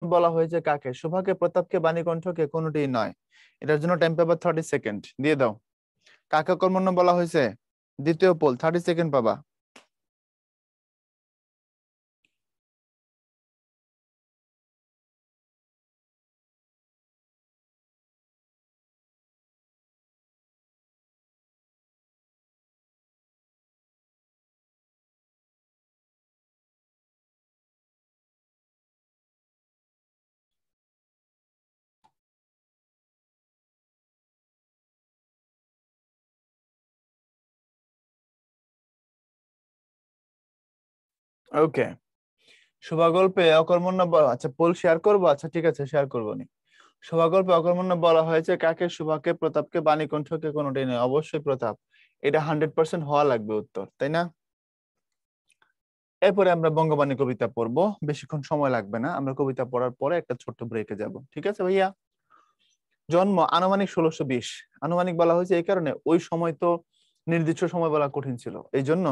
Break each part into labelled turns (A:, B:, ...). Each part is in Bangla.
A: বলা হয়েছে কাকে? শোভাকে, প্রতাপকে, বাণীকণ্ঠকে? কোনটি নয়। এটার জন্য টাইম পাবা 30 সেকেন্ড, দিয়ে দাও। কাকে কর্মণ্য বলা হয়েছে? দ্বিতীয় পোল, 30 সেকেন্ড পাবা। ওকে, শোভাগল্পে অকর্মণ্য আচ্ছা, পোল শেয়ার করবো, আচ্ছা ঠিক আছে, শেয়ার করবো নি। শোভাগল্পে অকর্মণ্য বলা হয়েছে কাকে? শোভাকে, প্রতাপকে, বাণীকণ্ঠকে? কোনোটাই নয়, অবশ্যই প্রতাপ। এটা 100% হওয়া লাগবে উত্তর, তাই না? এরপরে আমরা বঙ্গবাণী কবিতা পড়বো, বেশিক্ষণ সময় লাগবে না, আমরা কবিতা পড়ার পরে একটা ছোট্ট ব্রেকে যাব, ঠিক আছে ভাইয়া? জন্ম আনুমানিক 1620। আনুমানিক বলা হয়েছে এই কারণে, ওই সময় তো নির্দিষ্ট সময় বলা কঠিন ছিল, এই জন্য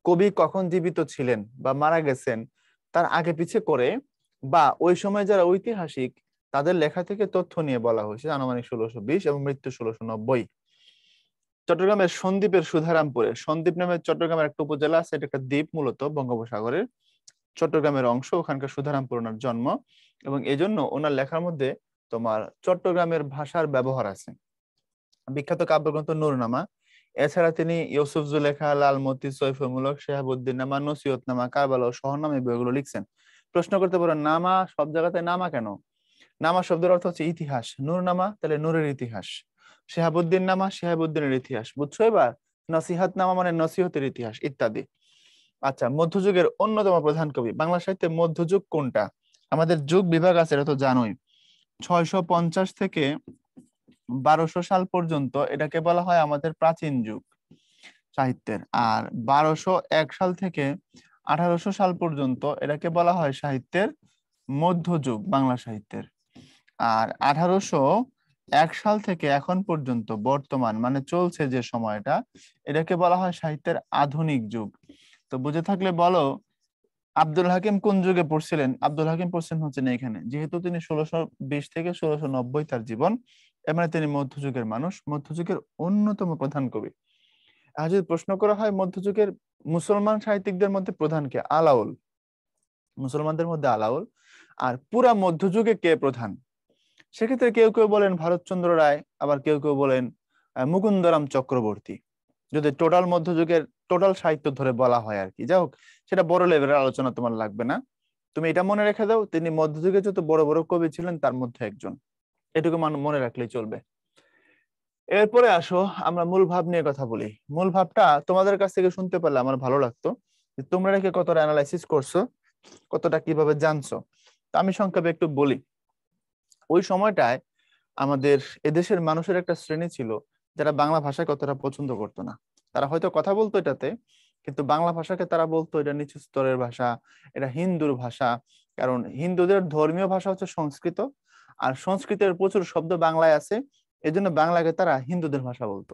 A: কবি কখন জীবিত ছিলেন বা মারা গেছেন তার আগে পিছে করে, বা ওই সময় যারা ঐতিহাসিক তাদের লেখা থেকে তথ্য নিয়ে বলা হয়েছে আনুমানিক 1620 এবং মৃত্যু 1690। চট্টগ্রামের সন্দ্বীপের সুধারামপুরে, সন্দ্বীপ নামে চট্টগ্রামের একটা উপজেলা আছে, এটা একটা দ্বীপ, মূলত বঙ্গোপসাগরের চট্টগ্রামের অংশ, ওখানকার সুধারামপুর ওনার জন্ম, এবং এই জন্য ওনার লেখার মধ্যে তোমার চট্টগ্রামের ভাষার ব্যবহার আছে। বিখ্যাত কাব্যগ্রন্থ নূরনামা, এছাড়া তিনি ইউসুফ জুলেখা, লালমতি, সৈফুমূলক, শেহাবুদ্দিন নামা, নসিহতনামা, কারবালা ও শহরনামা, এই বইগুলো লিখছেন। প্রশ্ন করতে পারো নামা সব জায়গাতে নামা কেন? নামা শব্দের অর্থ হচ্ছে ইতিহাস, নূরনামা তাহলে নূরের ইতিহাস, শেহাবুদ্দিন নামা শেহাবুদ্দিনের ইতিহাস, বুঝছো এবার? নসিহত নামা মানে নসিহতের ইতিহাস ইত্যাদি। আচ্ছা, মধ্যযুগের অন্যতম প্রধান কবি, বাংলা সাহিত্যে মধ্যযুগ কোনটা? আমাদের যুগ বিভাগ আছে, এটা তো জানোই। 650 থেকে 1200 সাল পর্যন্ত এটাকে বলা হয় আমাদের প্রাচীন যুগ সাহিত্যের, আর 1201 সাল থেকে 1800 সাল পর্যন্ত এটাকে বলা হয় সাহিত্যের মধ্যযুগ বাংলা সাহিত্যের। আর 1801 সাল থেকে এখন পর্যন্ত বর্তমান মানে চলছে যে সময়টা, এটাকে বলা হয় সাহিত্যের আধুনিক যুগ। তো বুঝে থাকলে বলো, আব্দুল হাকিম কোন যুগে পড়ছিলেন? আব্দুল হাকিম পড়ছেন হচ্ছে না এখানে, যেহেতু তিনি 1620 থেকে 1690 তার জীবন, এর মানে তিনি মধ্যযুগের মানুষ, মধ্যযুগের অন্যতম প্রধান কবি। আর যদি প্রশ্ন করা হয় মধ্যযুগের মুসলমান সাহিত্যিকদের মধ্যে প্রধান কে, আলাউল, মুসলমানদের মধ্যে আলাউল। আর পুরা মধ্যযুগে কে প্রধান? সেক্ষেত্রে কেউ কেউ বলেন ভারতচন্দ্র রায়, আবার কেউ কেউ বলেন মুকুন্দরাম চক্রবর্তী, যদি টোটাল মধ্যযুগের টোটাল সাহিত্য ধরে বলা হয় আর কি। যাই হোক, সেটা বড় লেভেলের আলোচনা, তোমার লাগবে না। তুমি এটা মনে রেখে দাও, তিনি মধ্যযুগে যত বড় বড় কবি ছিলেন তার মধ্যে একজন, এটুকু মনে রাখলেই চলবে। এরপরে আসো আমরা মূল ভাব নিয়ে কথা বলি। মূল ভাবটা তোমাদের কাছ থেকে শুনতে পারলে আমার ভালো লাগতো, যে তোমরা নাকি কতটা অ্যানালাইসিস করছো, কতটা কিভাবে জানছো। তা আমি সংক্ষেপে একটু বলি। ওই সময়টায় আমাদের এদেশের মানুষের একটা শ্রেণী ছিল যারা বাংলা ভাষায় কতটা পছন্দ করতো না। তারা হয়তো কথা বলতো এটাতে, কিন্তু বাংলা ভাষাকে তারা বলতো এটা নিচু স্তরের ভাষা, এটা হিন্দুর ভাষা। কারণ হিন্দুদের ধর্মীয় ভাষা হচ্ছে সংস্কৃত, আর সংস্কৃতের প্রচুর শব্দ বাংলায় আছে, এজন্য বাংলাকে তারা হিন্দুদের ভাষা বলতো।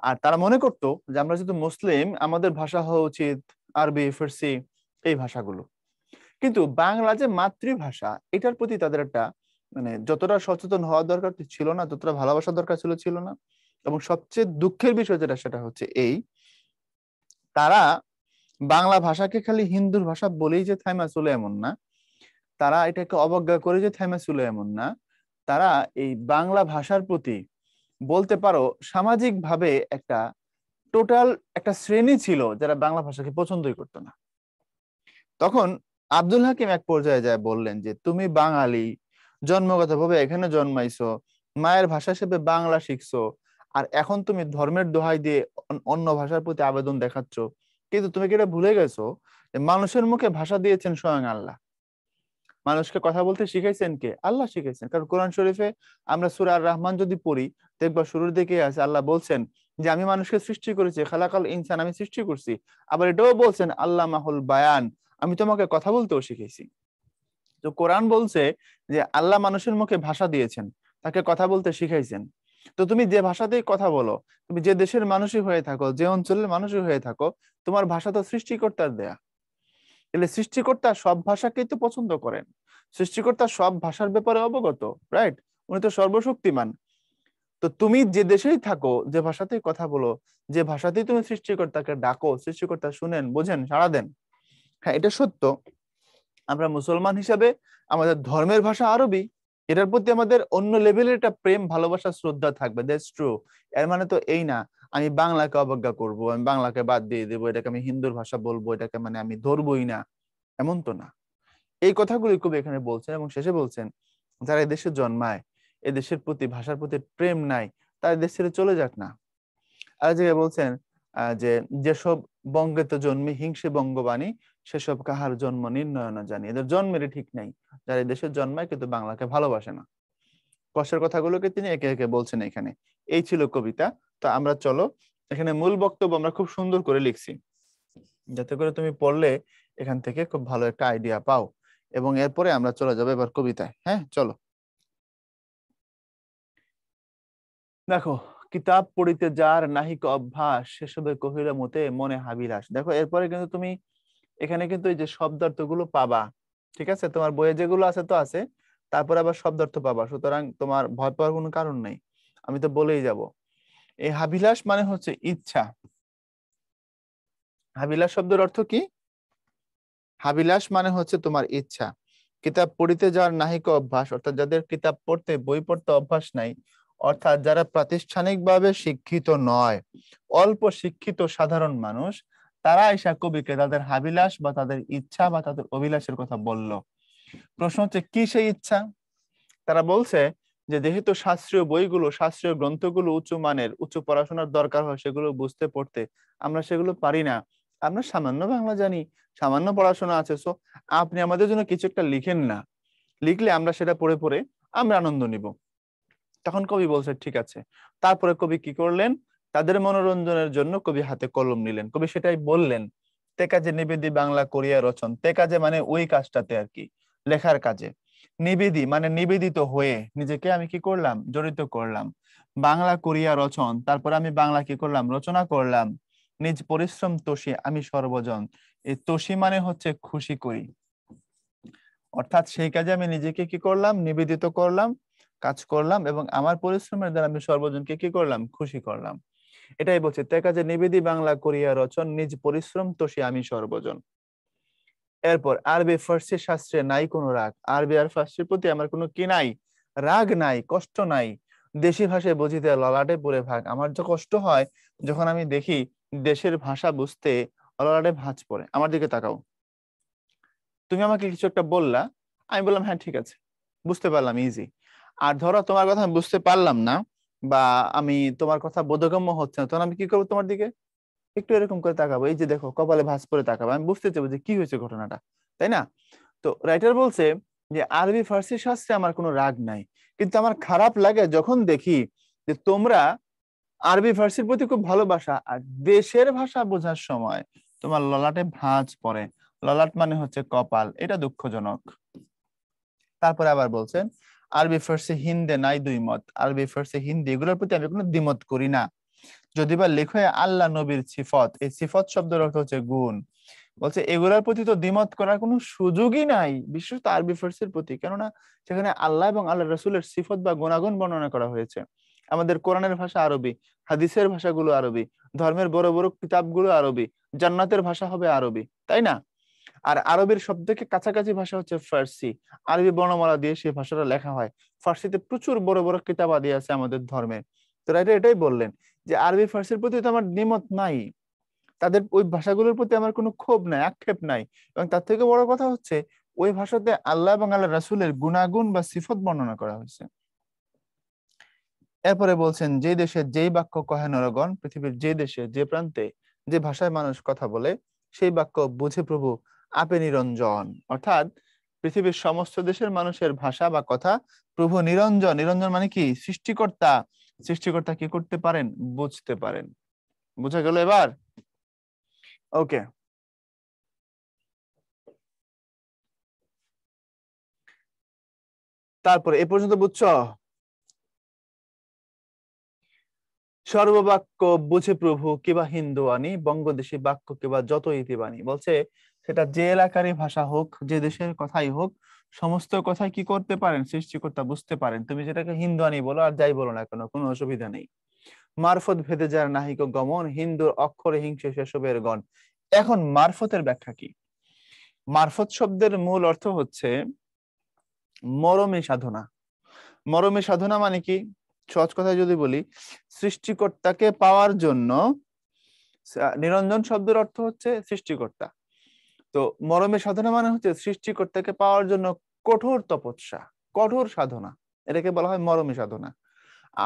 A: আর তারা মনে করতো যে আমরা যেহেতু মুসলিম, আমাদের ভাষা হওয়া উচিত আরবি, ফার্সি, এই ভাষাগুলো। কিন্তু বাংলা যে মাতৃভাষা, এটার প্রতি তাদের একটা মানে যতটা সচেতন হওয়া দরকার ছিল না, যতটা ভালোবাসা দরকার ছিল না। এবং সবচেয়ে দুঃখের বিষয় যেটা, সেটা হচ্ছে এই, তারা বাংলা ভাষাকে খালি হিন্দুর ভাষা বলেই যে থাইমা চলে এমন না, তারা এটাকে অবজ্ঞা করে যে থাইমা চলে এমন না, তারা এই বাংলা ভাষার প্রতি বলতে পারো সামাজিক ভাবে একটা টোটাল একটা শ্রেণী ছিল যারা বাংলা ভাষাকে পছন্দই করতো না। তখন আব্দুল হাকিম এক পর্যায়ে যায় বললেন যে তুমি বাঙালি, জন্মগতভাবে এখানে জন্মাইছো, মায়ের ভাষা হিসেবে বাংলা শিখছো, আর এখন তুমি ধর্মের দোহাই দিয়ে অন্য ভাষার প্রতি আবেদন দেখাচ্ছ। কিন্তু তুমি কি এটা ভুলে গেছো যে মানুষের মুখে ভাষা দিয়েছেন স্বয়ং আল্লাহ? মানুষকে কথা বলতে শিখাইছেন কে? আল্লাহ শিখাইছেন। কারণ কোরআন শরীফে আমরা সূরা আর রহমান যদি পড়ি, দেখবা শুরুর দিকে আছে আল্লাহ বলছেন যে আমি মানুষকে সৃষ্টি করেছি, খালাকাল ইনসান, আমি সৃষ্টি করছি। আবার এটাও বলছেন আল্লাহ মাহুল বায়ান, আমি তোমাকে কথা বলতেও শিখেছি। তো কোরআন বলছে যে আল্লাহ মানুষের মুখে ভাষা দিয়েছেন, তাকে কথা বলতে শিখাইছেন। তো তুমি যে ভাষাতেই কথা বলো, তুমি যে দেশের মানুষই হয়ে থাকো, যে অঞ্চলের মানুষই হয়ে থাকো, তোমার ভাষা তো সৃষ্টিকর্তার দেয়া। তাহলে সৃষ্টিকর্তা সব ভাষাকেই তো পছন্দ করেন। সৃষ্টিকর্তা সব ভাষার ব্যাপারে অবগত, রাইট? উনি তো সর্বশক্তিমান। তো তুমি যে দেশেই থাকো, যে ভাষাতেই কথা বলো, যে ভাষাতেই তুমি সৃষ্টিকর্তাকে ডাকো, সৃষ্টিকর্তা শুনেন, বোঝেন, সাড়া দেন। হ্যাঁ, এটা সত্য। আমরা মুসলমান হিসাবে আমাদের ধর্মের ভাষা আরবি, এটার প্রতি আমাদের অন্য লেভেলের একটা প্রেম, ভালোবাসা, শ্রদ্ধা থাকবে, দ্যাটস ট্রু। এর মানে তো এই না আমি বাংলাকে অবজ্ঞা করব, আমি বাংলাকে বাদ দিয়ে দেবো, এটাকে আমি হিন্দুর ভাষা বলবো, এটাকে মানে আমি ধরবই না, এমন তো না। এই কথাগুলি কবি এখানে বলছেন এবং শেষে বলছেন যারা এদেশে জন্মায়, এদেশের প্রতি, ভাষার প্রতি প্রেম নাই, তারা দেশ ছেড়ে চলে যাক না। আর যে বলছেন যে যেসব বঙ্গেত জন্মে হিংসে বঙ্গবাণী, সেসব কাহার জন্ম নির্ণয় না জানি। এদের জন্মের ঠিক নাই, যারা এই দেশে জন্মায় কিন্তু বাংলাকে ভালোবাসে না। কষ্টের কথাগুলোকে তিনি একে একে বলছেন এখানে। এই ছিল কবিতা। তো আমরা চলো, এখানে মূল বক্তব্য আমরা খুব সুন্দর করে লিখছি, যাতে করে তুমি পড়লে এখান থেকে খুব ভালো একটা আইডিয়া পাও, এবং এরপরে আমরা চলে যাবো এবার কবিতায়। হ্যাঁ, চলো। দেখো, কিতাব পড়িতে যার নাহিক অভ্যাস, সেসবে কহিল মতে মনে হাবিলাস। দেখো, এরপরে কিন্তু তুমি এখানে কিন্তু এই যে শব্দার্থ গুলো পাবা, ঠিক আছে? তোমার বইয়ে যেগুলো আছে তো আছে, তারপরে আবার শব্দার্থ পাবা, সুতরাং তোমার ভয় পাওয়ার কোনো কারণ নেই, আমি তো বলেই যাব। এই হাবিলাস মানে হচ্ছে ইচ্ছা। হাবিলাস শব্দের অর্থ কি? হাবিলাস মানে হচ্ছে তোমার ইচ্ছা। কিতাব পড়িতে যার নাহিক অভ্যাস, অর্থাৎ যাদের কিতাব পড়তে, বই পড়তে অভ্যাস নাই, অর্থাৎ যারা প্রাতিষ্ঠানিকভাবে শিক্ষিত নয়, অল্প শিক্ষিত সাধারণ মানুষ, তারা এসা কবিকে তাদের হাবিলাস বা তাদের ইচ্ছা বা তাদের অভিলাষের কথা বলল। প্রশ্ন হচ্ছে কি সেই ইচ্ছা? তারা বলছে যে যেহেতু শাস্ত্রীয় বইগুলো, শাস্ত্রীয় গ্রন্থগুলো উঁচু মানের, উচ্চু পড়াশোনার দরকার হয় সেগুলো বুঝতে পড়তে, আমরা সেগুলো পারি না, আমরা সামান্য বাংলা জানি, সামান্য পড়াশোনা আছে, সো আপনি আমাদের জন্য কিছু একটা লিখেন না, লিখলে আমরা সেটা পড়ে পড়ে আমরা আনন্দ নিব। তখন কবি বলছে ঠিক আছে। তারপরে কবি কি করলেন? তাদের মনোরঞ্জনের জন্য কবি হাতে কলম নিলেন। কবি সেটাই বললেন, তে কাজে নিবেদি বাংলা করিয়া রচন। তে কাজে মানে ওই কাজটাতে আর কি, লেখার কাজে। নিবেদি মানে নিবেদিত হয়ে নিজেকে আমি কি করলাম? জড়িত করলাম। বাংলা করিয়া রচন, তারপর আমি বাংলা কি করলাম? রচনা করলাম। নিজ পরিশ্রম তোষী আমি সর্বজন। এই তোষী মানে হচ্ছে খুশি করি, অর্থাৎ সেই কাজে আমি নিজেকে কি করলাম? নিবেদিত করলাম, কাজ করলাম, এবং আমার পরিশ্রমের দ্বারা আমি সর্বজনকে কি করলাম? খুশি করলাম। এটাই বলছে, তে কাজে নিবেদি বাংলা করিয়া রচন, নিজ পরিশ্রম তোষী আমি সর্বজন। এরপর আরবি ফার্সি শাস্ত্রে নাই কোনো রাগ। আরবি আর ফার্সির প্রতি আমার কোনো কি নাই? রাগ নাই, কষ্ট নাই। দেশি ভাষায় বুঝিতে ললাটে পড়ে ভাগ। আমার যে কষ্ট হয় যখন আমি দেখি দেশের ভাষা বুঝতে ললাটে ভাঁজ পড়ে। আমার দিকে তাকাও, তুমি আমাকে কিছু একটা বললা, আমি বললাম হ্যাঁ ঠিক আছে, বুঝতে পারলাম, ইজি। আর ধরো তোমার কথা আমি বুঝতে পারলাম না, বা আমি তোমার কথা বোধগম্য হচ্ছে না, তখন আমি কি করবো? তোমার দিকে একটু এরকম করে তাকাবো, এই যে দেখো কপালে ভাঁজ পরে তাকাবো, আমি বুঝতে চাইবো যে কি হয়েছে ঘটনাটা, তাই না? তো রাইটার বলছে যে আরবি ফার্সি শাস্ত্রে আমার কোনো রাগ নাই, কিন্তু আমার খারাপ লাগে যখন দেখি যে তোমরা আরবি ফার্সির প্রতি খুব ভালোবাসা, আর দেশের ভাষা বোঝার সময় তোমার ললাটে ভাঁজ পড়ে। ললাট মানে হচ্ছে কপাল, এটা দুঃখজনক। তারপরে আবার বলছেন আরবি ফার্সি হিন্দে নাই দুই মত। আরবি ফার্সি হিন্দি এগুলোর প্রতি আমি কোনো দ্বিমত করি না, যদি বা লেখে আল্লাহ নবীর সিফত, এই সিফত শব্দের অর্থ হচ্ছে গুণ। বলছে এগুলোর প্রতি তো দ্বিমত করার কোনো সুযোগই নাই, বিশেষত আরবি ফার্সির প্রতি, কেননা সেখানে আল্লাহ এবং আল্লাহ রসুলের সিফত বা গুণাগুণ বর্ণনা করা হয়েছে। আমাদের কোরআনের ভাষা আরবি, হাদিসের ভাষাগুলো আরবি, ধর্মের বড় বড় কিতাবগুলো আরবি, জান্নাতের ভাষা হবে আরবি, তাই না? আর আরবের সব থেকে কাছাকাছি ভাষা হচ্ছে ফার্সি। আরবি বর্ণমালা দিয়ে সেই ভাষাটা লেখা হয়। ফার্সিতে প্রচুর বড় বড় কিতাবাদি আছে আমাদের ধর্মে। তো রাইটার এটাই বললেন যে আরবি ফার্সির প্রতি তো আমার দ্বিমত নাই, তাদের ওই ভাষাগুলোর প্রতি আমার কোনো ক্ষোভ নাই, আক্ষেপ নাই, এবং তার থেকে বড় কথা হচ্ছে ওই ভাষাতে আল্লাহ এবং আল্লাহ রাসূলের গুণাগুণ বা সিফত বর্ণনা করা হয়েছে। এরপরে বলছেন যে দেশে যেই বাক্য কহে নরগণ, পৃথিবীর যে দেশে যে প্রান্তে যে ভাষায় মানুষ কথা বলে, সেই বাক্য বুঝে প্রভু আপে নিরঞ্জন। অর্থাৎ পৃথিবীর সমস্ত দেশের মানুষের ভাষা বা কথা প্রভু নিরঞ্জন। নিরঞ্জন মানে কি? সৃষ্টিকর্তা। সৃষ্টিকর্তা কি করতে পারেন? বুঝতে পারেন। বুঝা গেল এবার? ওকে, তারপরে এ পর্যন্ত বুঝছো? সর্ববাক্য বুঝে প্রভু কিবা হিন্দু আনি, বঙ্গদেশী বাক্য কিবা যত ইতি বাণী। বলছে সেটা যে এলাকারই ভাষা হোক, যে দেশের কথাই হোক, সমস্ত কথাই কি করতে পারেন? সৃষ্টিকর্তা বুঝতে পারেন। তুমি যেটাকে হিন্দুয়ানি বলো আর যাই বলো না কেন, কোনো অসুবিধা নেই। মারফত ভেদে যার নাহিক গমন, হিন্দুর অক্ষরে হিংসে সেসবের গণ। এখন মারফতের ব্যাখ্যা কি? মারফত শব্দের মূল অর্থ হচ্ছে মরমী সাধনা। মরমী সাধনা মানে কি? সহজ কথায় যদি বলি, সৃষ্টিকর্তাকে পাওয়ার জন্য, নিরঞ্জন শব্দের অর্থ হচ্ছে সৃষ্টিকর্তা। তো মরমী সাধনা মানে হচ্ছে সৃষ্টিকর্তাকে পাওয়ার জন্য কঠোর তপস্যা, কঠোর সাধনা, এটাকে বলা হয় মরমী সাধনা।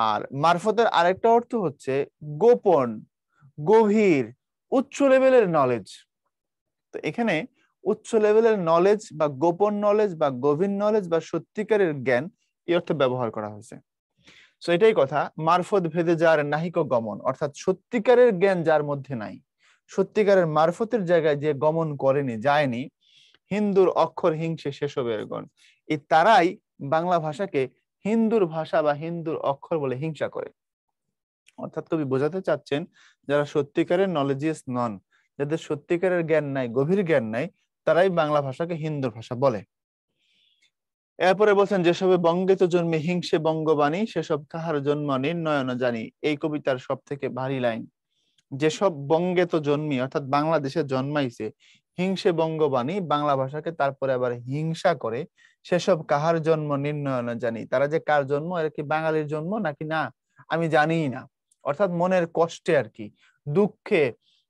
A: আর মারফতের আরেকটা অর্থ হচ্ছে গোপন, গভীর, উচ্চ লেভেলের নলেজ। তো এখানে উচ্চ লেভেলের নলেজ বা গোপন নলেজ বা গভীর নলেজ বা সত্যিকারের জ্ঞান, এই অর্থে ব্যবহার করা হয়েছে। তো এটাই কথা, মারফত ভেদে যার নাহিক গমন, অর্থাৎ সত্যিকারের জ্ঞান যার মধ্যে নাই, সত্যিকারের মারফতের জায়গায় যে গমন করেনি, যায়নি, হিন্দুর অক্ষর হিংসে সেসবের গণ, এই তারাই বাংলা ভাষাকে হিন্দুর ভাষা বা হিন্দুর অক্ষর বলে হিংসা করে। অর্থাৎ কবি বোঝাতে চাচ্ছেন, যারা সত্যিকারের নলেজিয়াস নন, যাদের সত্যিকারের জ্ঞান নাই, গভীর জ্ঞান নাই, তারাই বাংলা ভাষাকে হিন্দুর ভাষা বলে। এরপরে বলছেন, যেসবে বঙ্গে তো জন্মে হিংসে বঙ্গবাণী, সেসব কাহার জন্ম নির্ণয় না জানি। এই কবিতার সব থেকে ভারী লাইন। যেসব বঙ্গে তো জন্মি, অর্থাৎ বাংলাদেশে জন্মাইছে, হিংসে বঙ্গবাণী, বাংলা ভাষাকে তারপরে আবার হিংসা করে, সেসব কাহার জন্ম নির্ণয় না জানি। তারা যে কার জন্ম, এরা কি বাঙালির জন্ম নাকি না আমি জানিই না। অর্থাৎ মনের কষ্টে আর কি, দুঃখে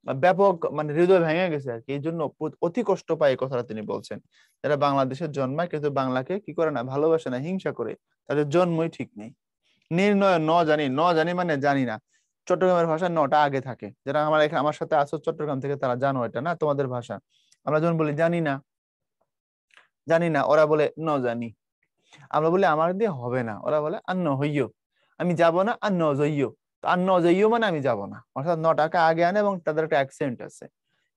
A: ব্যাপক মানে হৃদয় ভেঙে গেছে আর কি, এই জন্য অতি কষ্ট পায়, এই কথাটা তিনি বলছেন। যারা বাংলাদেশের জন্মায় কিন্তু বাংলাকে কি করে না, ভালোবাসে না, হিংসা করে, তাদের জন্মই ঠিক নেই। নির্ণয় ন জানি, ন জানি মানে জানি না। চট্টগ্রামের ভাষা নটা আগে থাকে। যারা আমার সাথে আছো চট্টগ্রাম থেকে, তারা জানো এটা না তোমাদের ভাষা। আমরা যখন বলি জানি না, জানি না, ওরা বলে ন জানি। আমরা বলি আমার দিয়ে হবে না, ওরা বলে আন্ন হইয়। আমি যাব না, আন্ন জইয়। তো আন্ন জইয় মানে আমি যাব না, অর্থাৎ নটাকে আগে আনে, এবং তাদের একটা অ্যাকসেন্ট আছে।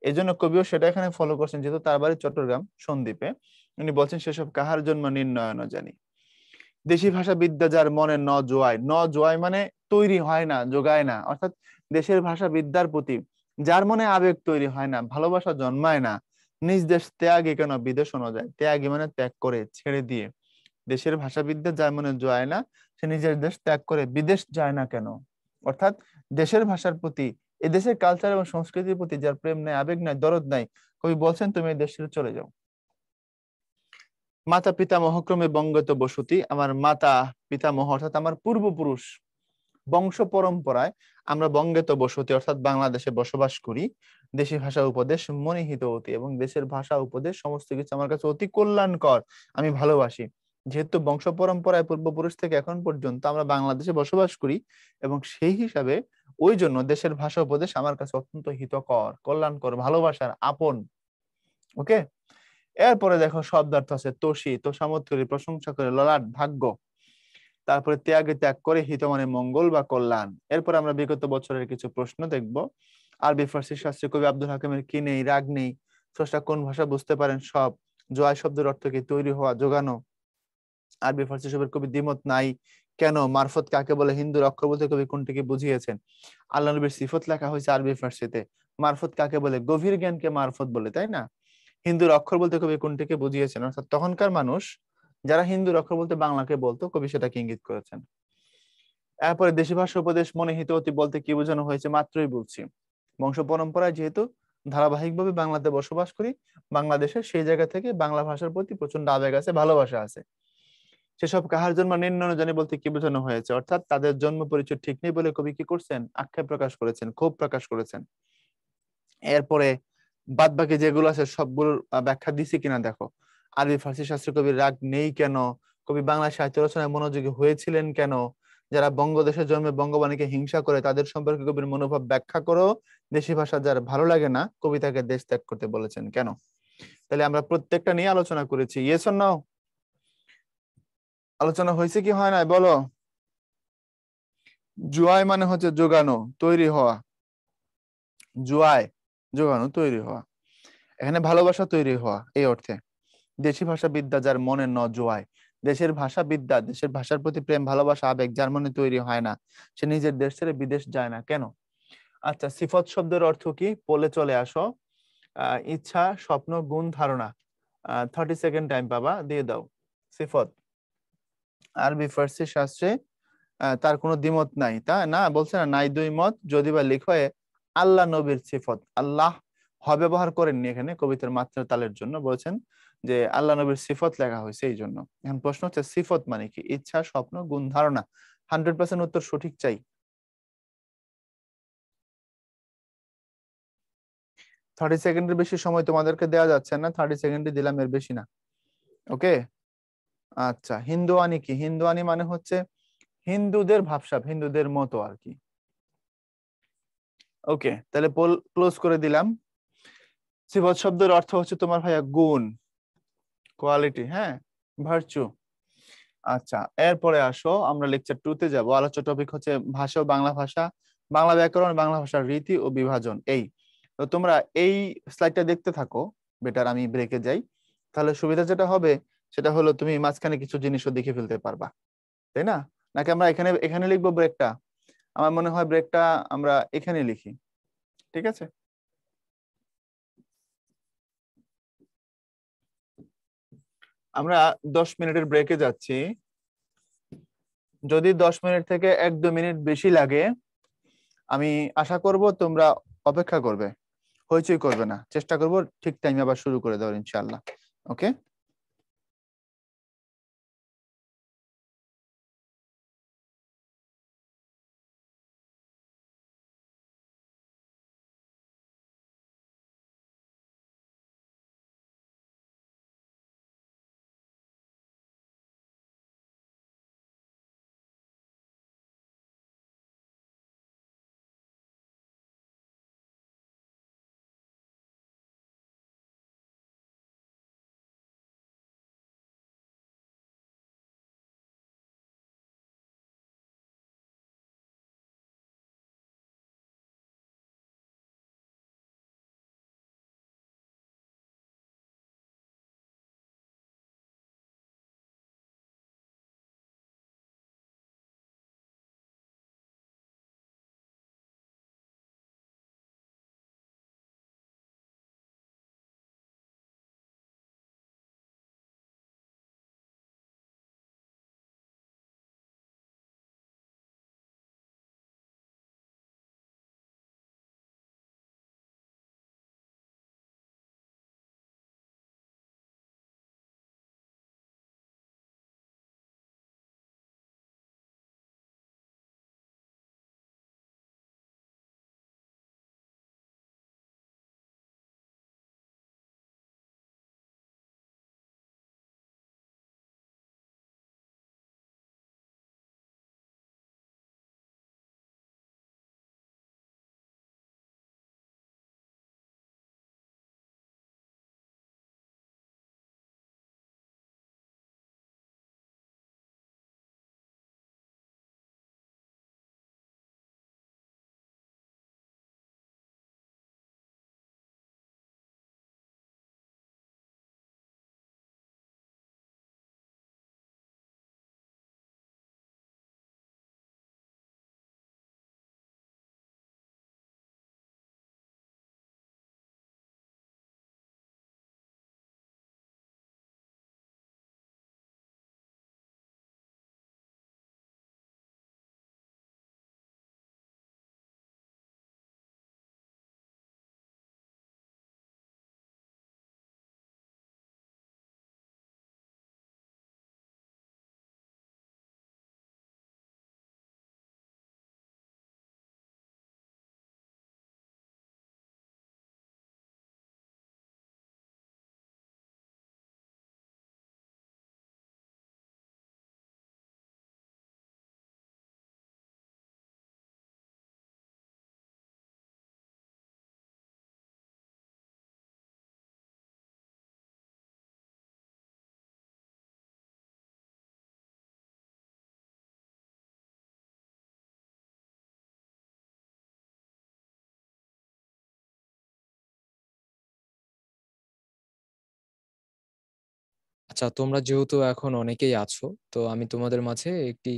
A: এই জন্য কবিও সেটা এখানে ফলো করছেন, যেহেতু তার বাড়ি চট্টগ্রাম সন্দ্বীপে। উনি বলছেন, সেসব কাহার জন্ম নির্ণয় ন জানি। দেশি ভাষা বিদ্যা যার মনে ন জোয়ায়, ন জোয়ায় মানে তৈরি হয় না, যোগায় না। অর্থাৎ দেশের ভাষা বিদ্যার প্রতি যার মনে আবেগ তৈরি হয় না, ভালোবাসা জন্মায় না, নিজ দেশ ত্যাগে কেন বিদেশ ন যায়। ত্যাগে মানে ত্যাগ করে, ছেড়ে দিয়ে। দেশের ভাষা বিদ্যা যার মনে জয় না, সে নিজের দেশ ত্যাগ করে বিদেশ যায় না কেন? অর্থাৎ দেশের ভাষার প্রতি, এই দেশের কালচার এবং সংস্কৃতির প্রতি যার প্রেম নাই, আবেগ নাই, দরদ নাই, কবি বলছেন তুমি এই দেশ ছেড়ে চলে যাও। মাতা পিতামহক্রমে বঙ্গত বসতি, আমার মাতা পিতামহ অর্থাৎ আমার পূর্বপুরুষ, বংশ পরম্পরায় আমরা বঙ্গেত বসতি অর্থাৎ বাংলাদেশে বসবাস করি। দেশি ভাষা উপদেশ মনিহিত অতি, এবং দেশের ভাষা উপদেশ সমস্ত কিছু আমার কাছে অতি কল্যাণকর, আমি ভালোবাসি। যেহেতু বংশ পরম্পরায় পূর্বপুরুষ থেকে এখন পর্যন্ত আমরা বাংলাদেশে বসবাস করি, এবং সেই হিসাবে ওই জন্য দেশের ভাষা উপদেশ আমার কাছে অত্যন্ত হিতকর, কল্যাণকর, ভালোবাসার, আপন। ওকে। এরপরে দেখো শব্দার্থ আছে, তোষী, তোষামত করি, প্রশংসা করে, ললাট, ভাগ্য। তারপরে ত্যাগে ত্যাগ করে, হিত মানে মঙ্গল বা কল্যাণ। এরপর আমরা বিগত বছরের কিছু প্রশ্ন দেখব। আরবি ফার্সি শাস্ত্রে কবি আব্দুল হাকিমের কি নেই, রাগ নেই, স্রষ্টা কোন ভাষা বুঝতে পারেন সব, জয় শব্দের অর্থ কি, তৈরি হওয়া, যোগানো। আরবি ফার্সি শব্দের কবি দ্বিমত নাই কেন, মারফত কাকে বলে, হিন্দুর অক্ষর বলতে কবি কোনটিকে বুঝিয়েছেন। আল্লাহ নবীর সিফত লেখা হয়েছে আরবি ফার্সিতে, মারফত কাকে বলে, গভীর জ্ঞানকে মারফত বলে, তাই না? হিন্দুর অক্ষর বলতে কবি কোনটিকে বুঝিয়েছেন, অর্থাৎ তখনকার মানুষ যারা হিন্দুর অক্ষর বলতে বাংলাকে বলতো, কবি সেটাকে ইঙ্গিত করেছেন। এরপরে দেশি ভাষা উপদেশ মনে হিত অতি বলতে কি বোঝানো হয়েছে, মাত্রই বলছি। বংশ পরম্পরায় যেহেতু ধারাবাহিকভাবে বাংলাতে বসবাস করি, বাংলাদেশে সেই জায়গা থেকে বাংলা ভাষার প্রতি প্রচন্ড আবেগ আছে, ভালোবাসা আছে। সেসব কাহার জন্ম নির্ণয় জানি বলতে কি বোঝানো হয়েছে, অর্থাৎ তাদের জন্ম পরিচয় ঠিক নেই বলে কবি কি করছেন, আক্ষেপ প্রকাশ করেছেন, ক্ষোভ প্রকাশ করেছেন। এরপরে বাদ বাকি যেগুলো আছে সবগুলোর ব্যাখ্যা দিছি কিনা দেখো। আরবি ফার্সি শাস্ত্রে কবির রাগ নেই কেন, কবি বাংলা সাহিত্য রচনায় মনোযোগী হয়েছিলেন কেন, যারা বঙ্গদেশের জন্মে বঙ্গবাণীকে হিংসা করে তাদের সম্পর্কে কবির মনোভাব ব্যাখ্যা করো, দেশি ভাষা যার ভালো লাগে না কবি তাকে দেশ ত্যাগ করতে বলেছেন কেন। তাহলে আমরা প্রত্যেকটা নিয়ে আলোচনা করেছি, ইয়েস অর নো? আলোচনা হয়েছে কি হয় নাই বলো? জুয়াই মানে হচ্ছে যোগানো, তৈরি হওয়া। জুয়াই যোগানো, তৈরি হওয়া, এখানে ভালোবাসা তৈরি হওয়া এই অর্থে। দেশি ভাষা বিদ্যা যার মনে ন জোয়ায়, দেশের ভাষা বিদ্যা, দেশের ভাষার প্রতি প্রেম, ভালোবাসা, আবেগ যার মনে তৈরি হয় না, সে নিজের দেশ ছেড়ে বিদেশ যায় না কেন। আচ্ছা, সিফত শব্দের অর্থ কি, বলে চলে আসো। ইচ্ছা, স্বপ্ন, গুণ, ধারণা। 30 সেকেন্ড টাইম পাবা, দিয়ে দাও। সিফত আরবি ফার্সি শাস্ত্রে তার কোনো দ্বিমত নাই, তা না বলছে না, নাই দুই মত যদি বা লিখে আল্লাহ নবীর সিফত, আল্লাহ ব্যবহার করেননি এখানে কবিতার মাত্রা তালের জন্য, বলছেন যে আল্লাহ নবীর সিফত লেখা হয়েছে এই জন্য। এখন প্রশ্ন হচ্ছে সিফত মানে কি? ইচ্ছা, স্বপ্ন, গুণ, ধারণা। 100% উত্তর সঠিক চাই। 30 সেকেন্ডের বেশি সময় তোমাদেরকে দেওয়া যাচ্ছে না, 30 সেকেন্ডই দিলাম, এর বেশি না। ওকে। আচ্ছা, হিন্দুয়ানি কি? হিন্দুয়ানি মানে হচ্ছে হিন্দুদের ভাবসাব, হিন্দুদের মতো আর কি। ওকে, তাহলে পোল ক্লোজ করে দিলাম। সিফত শব্দের অর্থ হচ্ছে তোমার ভাইয়া গুণ, কোয়ালিটি, হ্যাঁ, ভার্চু। আচ্ছা, এরপরে আসো আমরা লেকচার 2 তে যাব। আলোচ্য টপিক হচ্ছে ভাষা ও বাংলা ভাষা, বাংলা ব্যাকরণ, বাংলা ভাষার রীতি ও বিভাজন। এই তো তোমরা এই স্লাইডটা দেখতে থাকো, বেটার আমি ব্রেকে যাই, তাহলে সুবিধা যেটা হবে সেটা হলো তুমি মাঝখানে কিছু জিনিসও দেখে ফেলতে পারবা, তাই না? নাকি আমরা এখানে এখানে লিখবো ব্রেকটা? আমার মনে হয় ব্রেকটা আমরা এখানে লিখি, ঠিক আছে? আমরা 10 মিনিটের ব্রেকে যাচ্ছি। যদি 10 মিনিট থেকে 1-2 মিনিট বেশি লাগে, আমি আশা করব তোমরা অপেক্ষা করবে, হইচই করবে না, চেষ্টা করব ঠিক টাইমে আবার শুরু করে দেওয়ার ইনশাআল্লাহ। ওকে।
B: আচ্ছা, তোমরা যেহেতু এখন অনেকেই আছো, তো আমি তোমাদের মাঝে একটি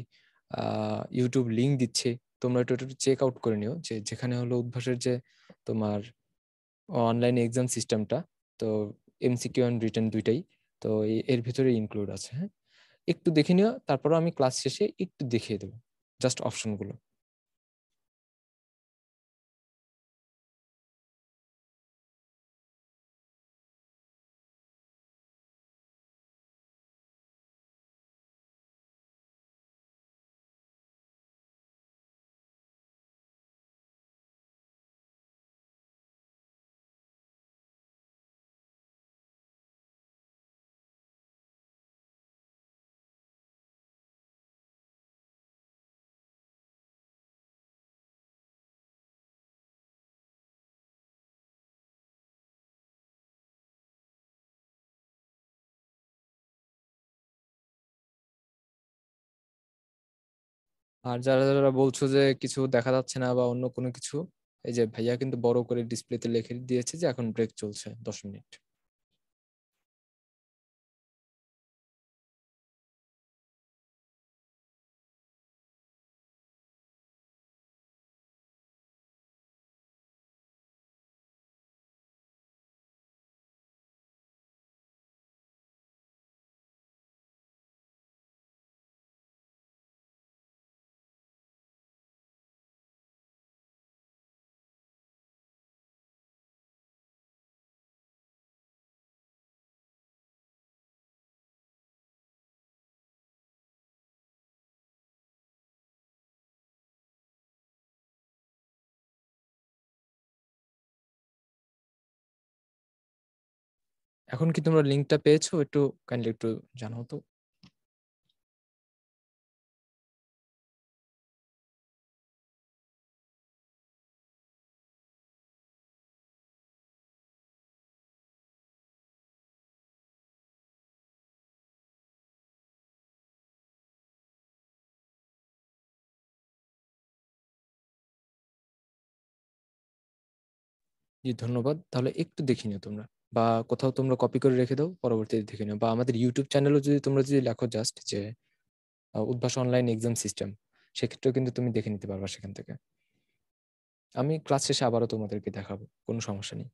B: ইউটিউব লিংক দিচ্ছি। তোমরা একটু একটু চেক আউট করে নিও, যে যেখানে হলো উদ্ভাসের যে তোমার অনলাইন এক্সাম সিস্টেমটা। তো এমসিকিউ এন্ড রিটেন দুইটাই। তো এর ভিতরে ইনক্লুড আছে। হ্যাঁ, একটু দেখে নিও, তারপরও আমি ক্লাস শেষে একটু দেখিয়ে দেবো জাস্ট অপশনগুলো। আর যারা যারা বলছো যে কিছু দেখা যাচ্ছে না বা অন্য কোনো কিছু, এই যে ভাইয়া কিন্তু বড় করে ডিসপ্লেতে লিখে দিয়েছে যে এখন ব্রেক চলছে 10 মিনিট। এখন কি তোমরা লিঙ্কটা পেয়েছো? একটু কাইন্ডলি একটু জানাও তো। জি ধন্যবাদ। তাহলে একটু দেখে নিও তোমরা, বা কোথাও তোমরা কপি করে রেখে দাও, পরবর্তীতে দেখে নিও। বা আমাদের ইউটিউব চ্যানেলও যদি তোমরা যদি লেখো জাস্ট যে উদ্ভাস অনলাইন এক্সাম সিস্টেম, সেক্ষেত্রেও কিন্তু তুমি দেখে নিতে পারবা সেখান থেকে। আমি ক্লাস শেষে আবারও তোমাদেরকে দেখাবো, কোনো সমস্যা নেই।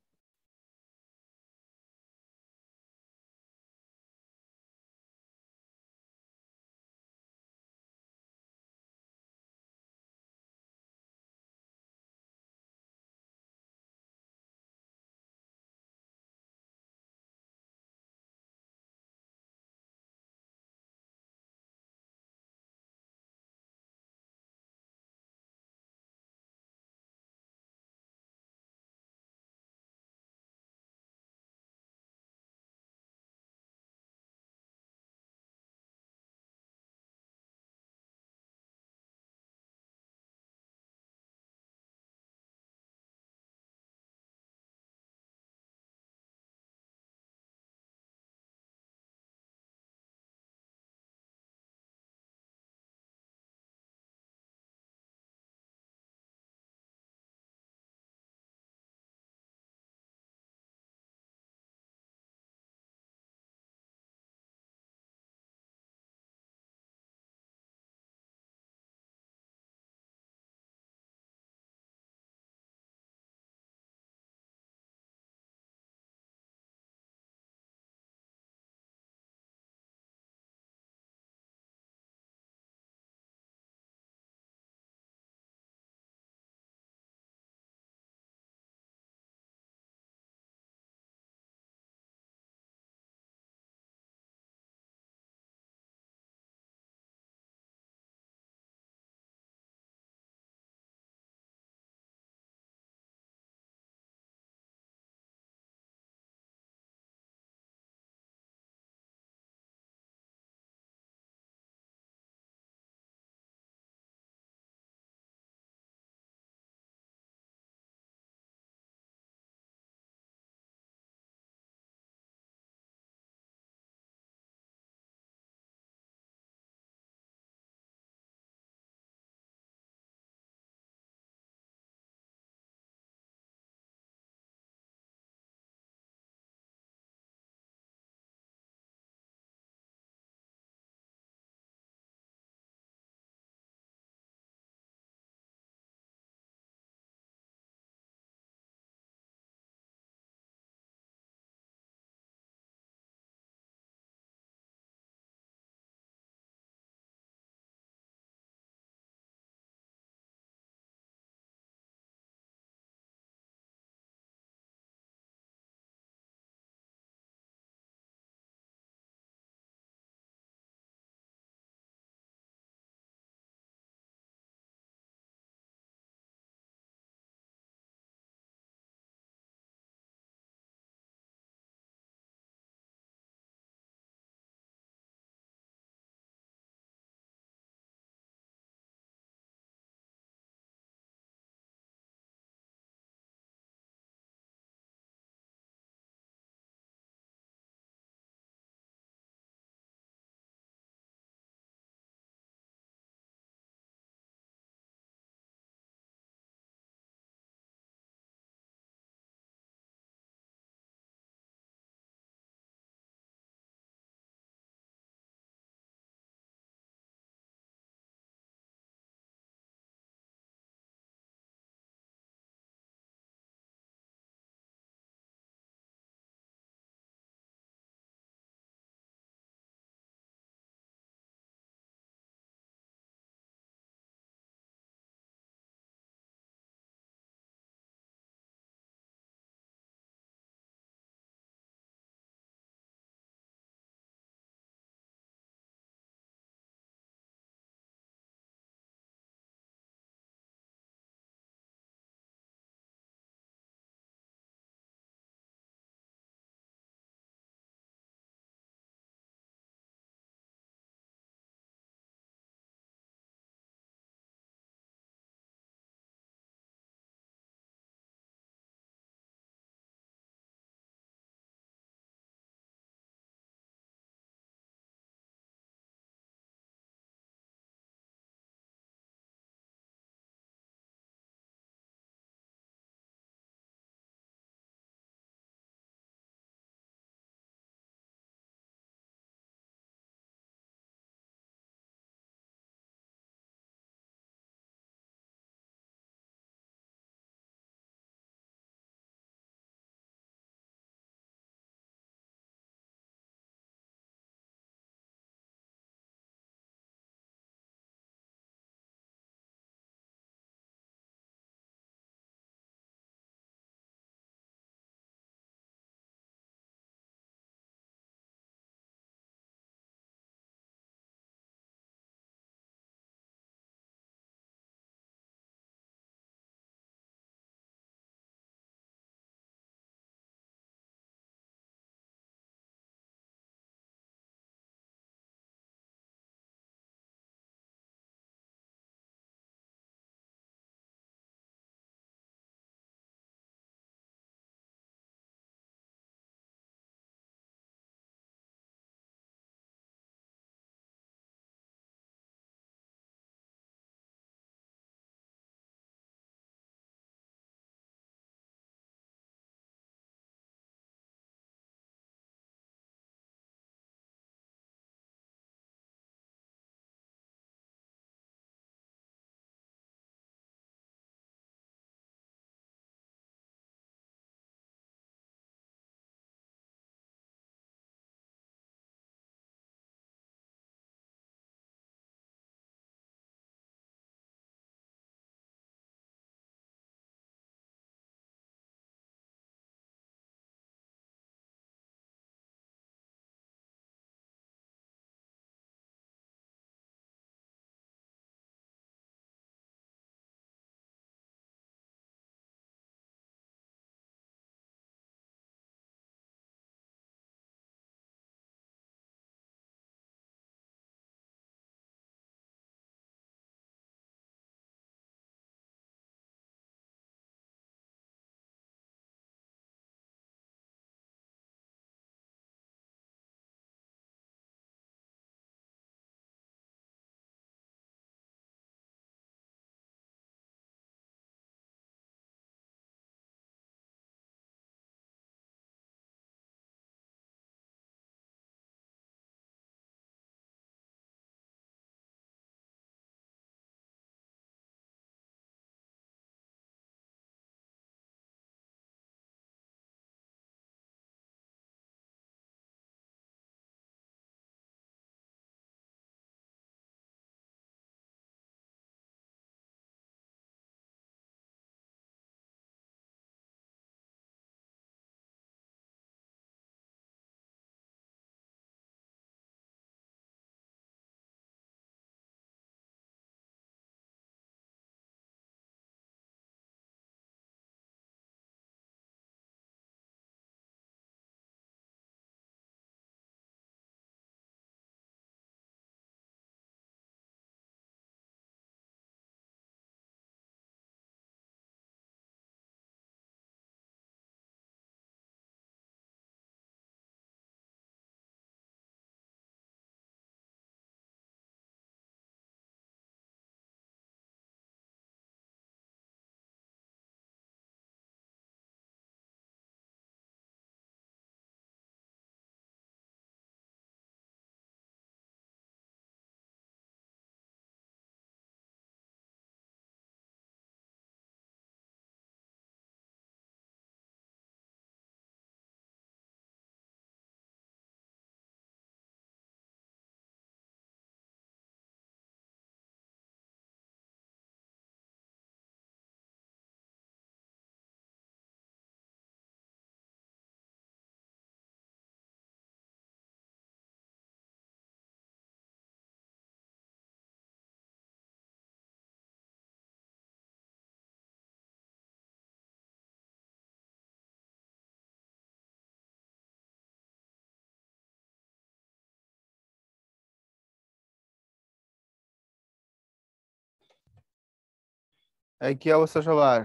A: এই কি অবস্থা সবার?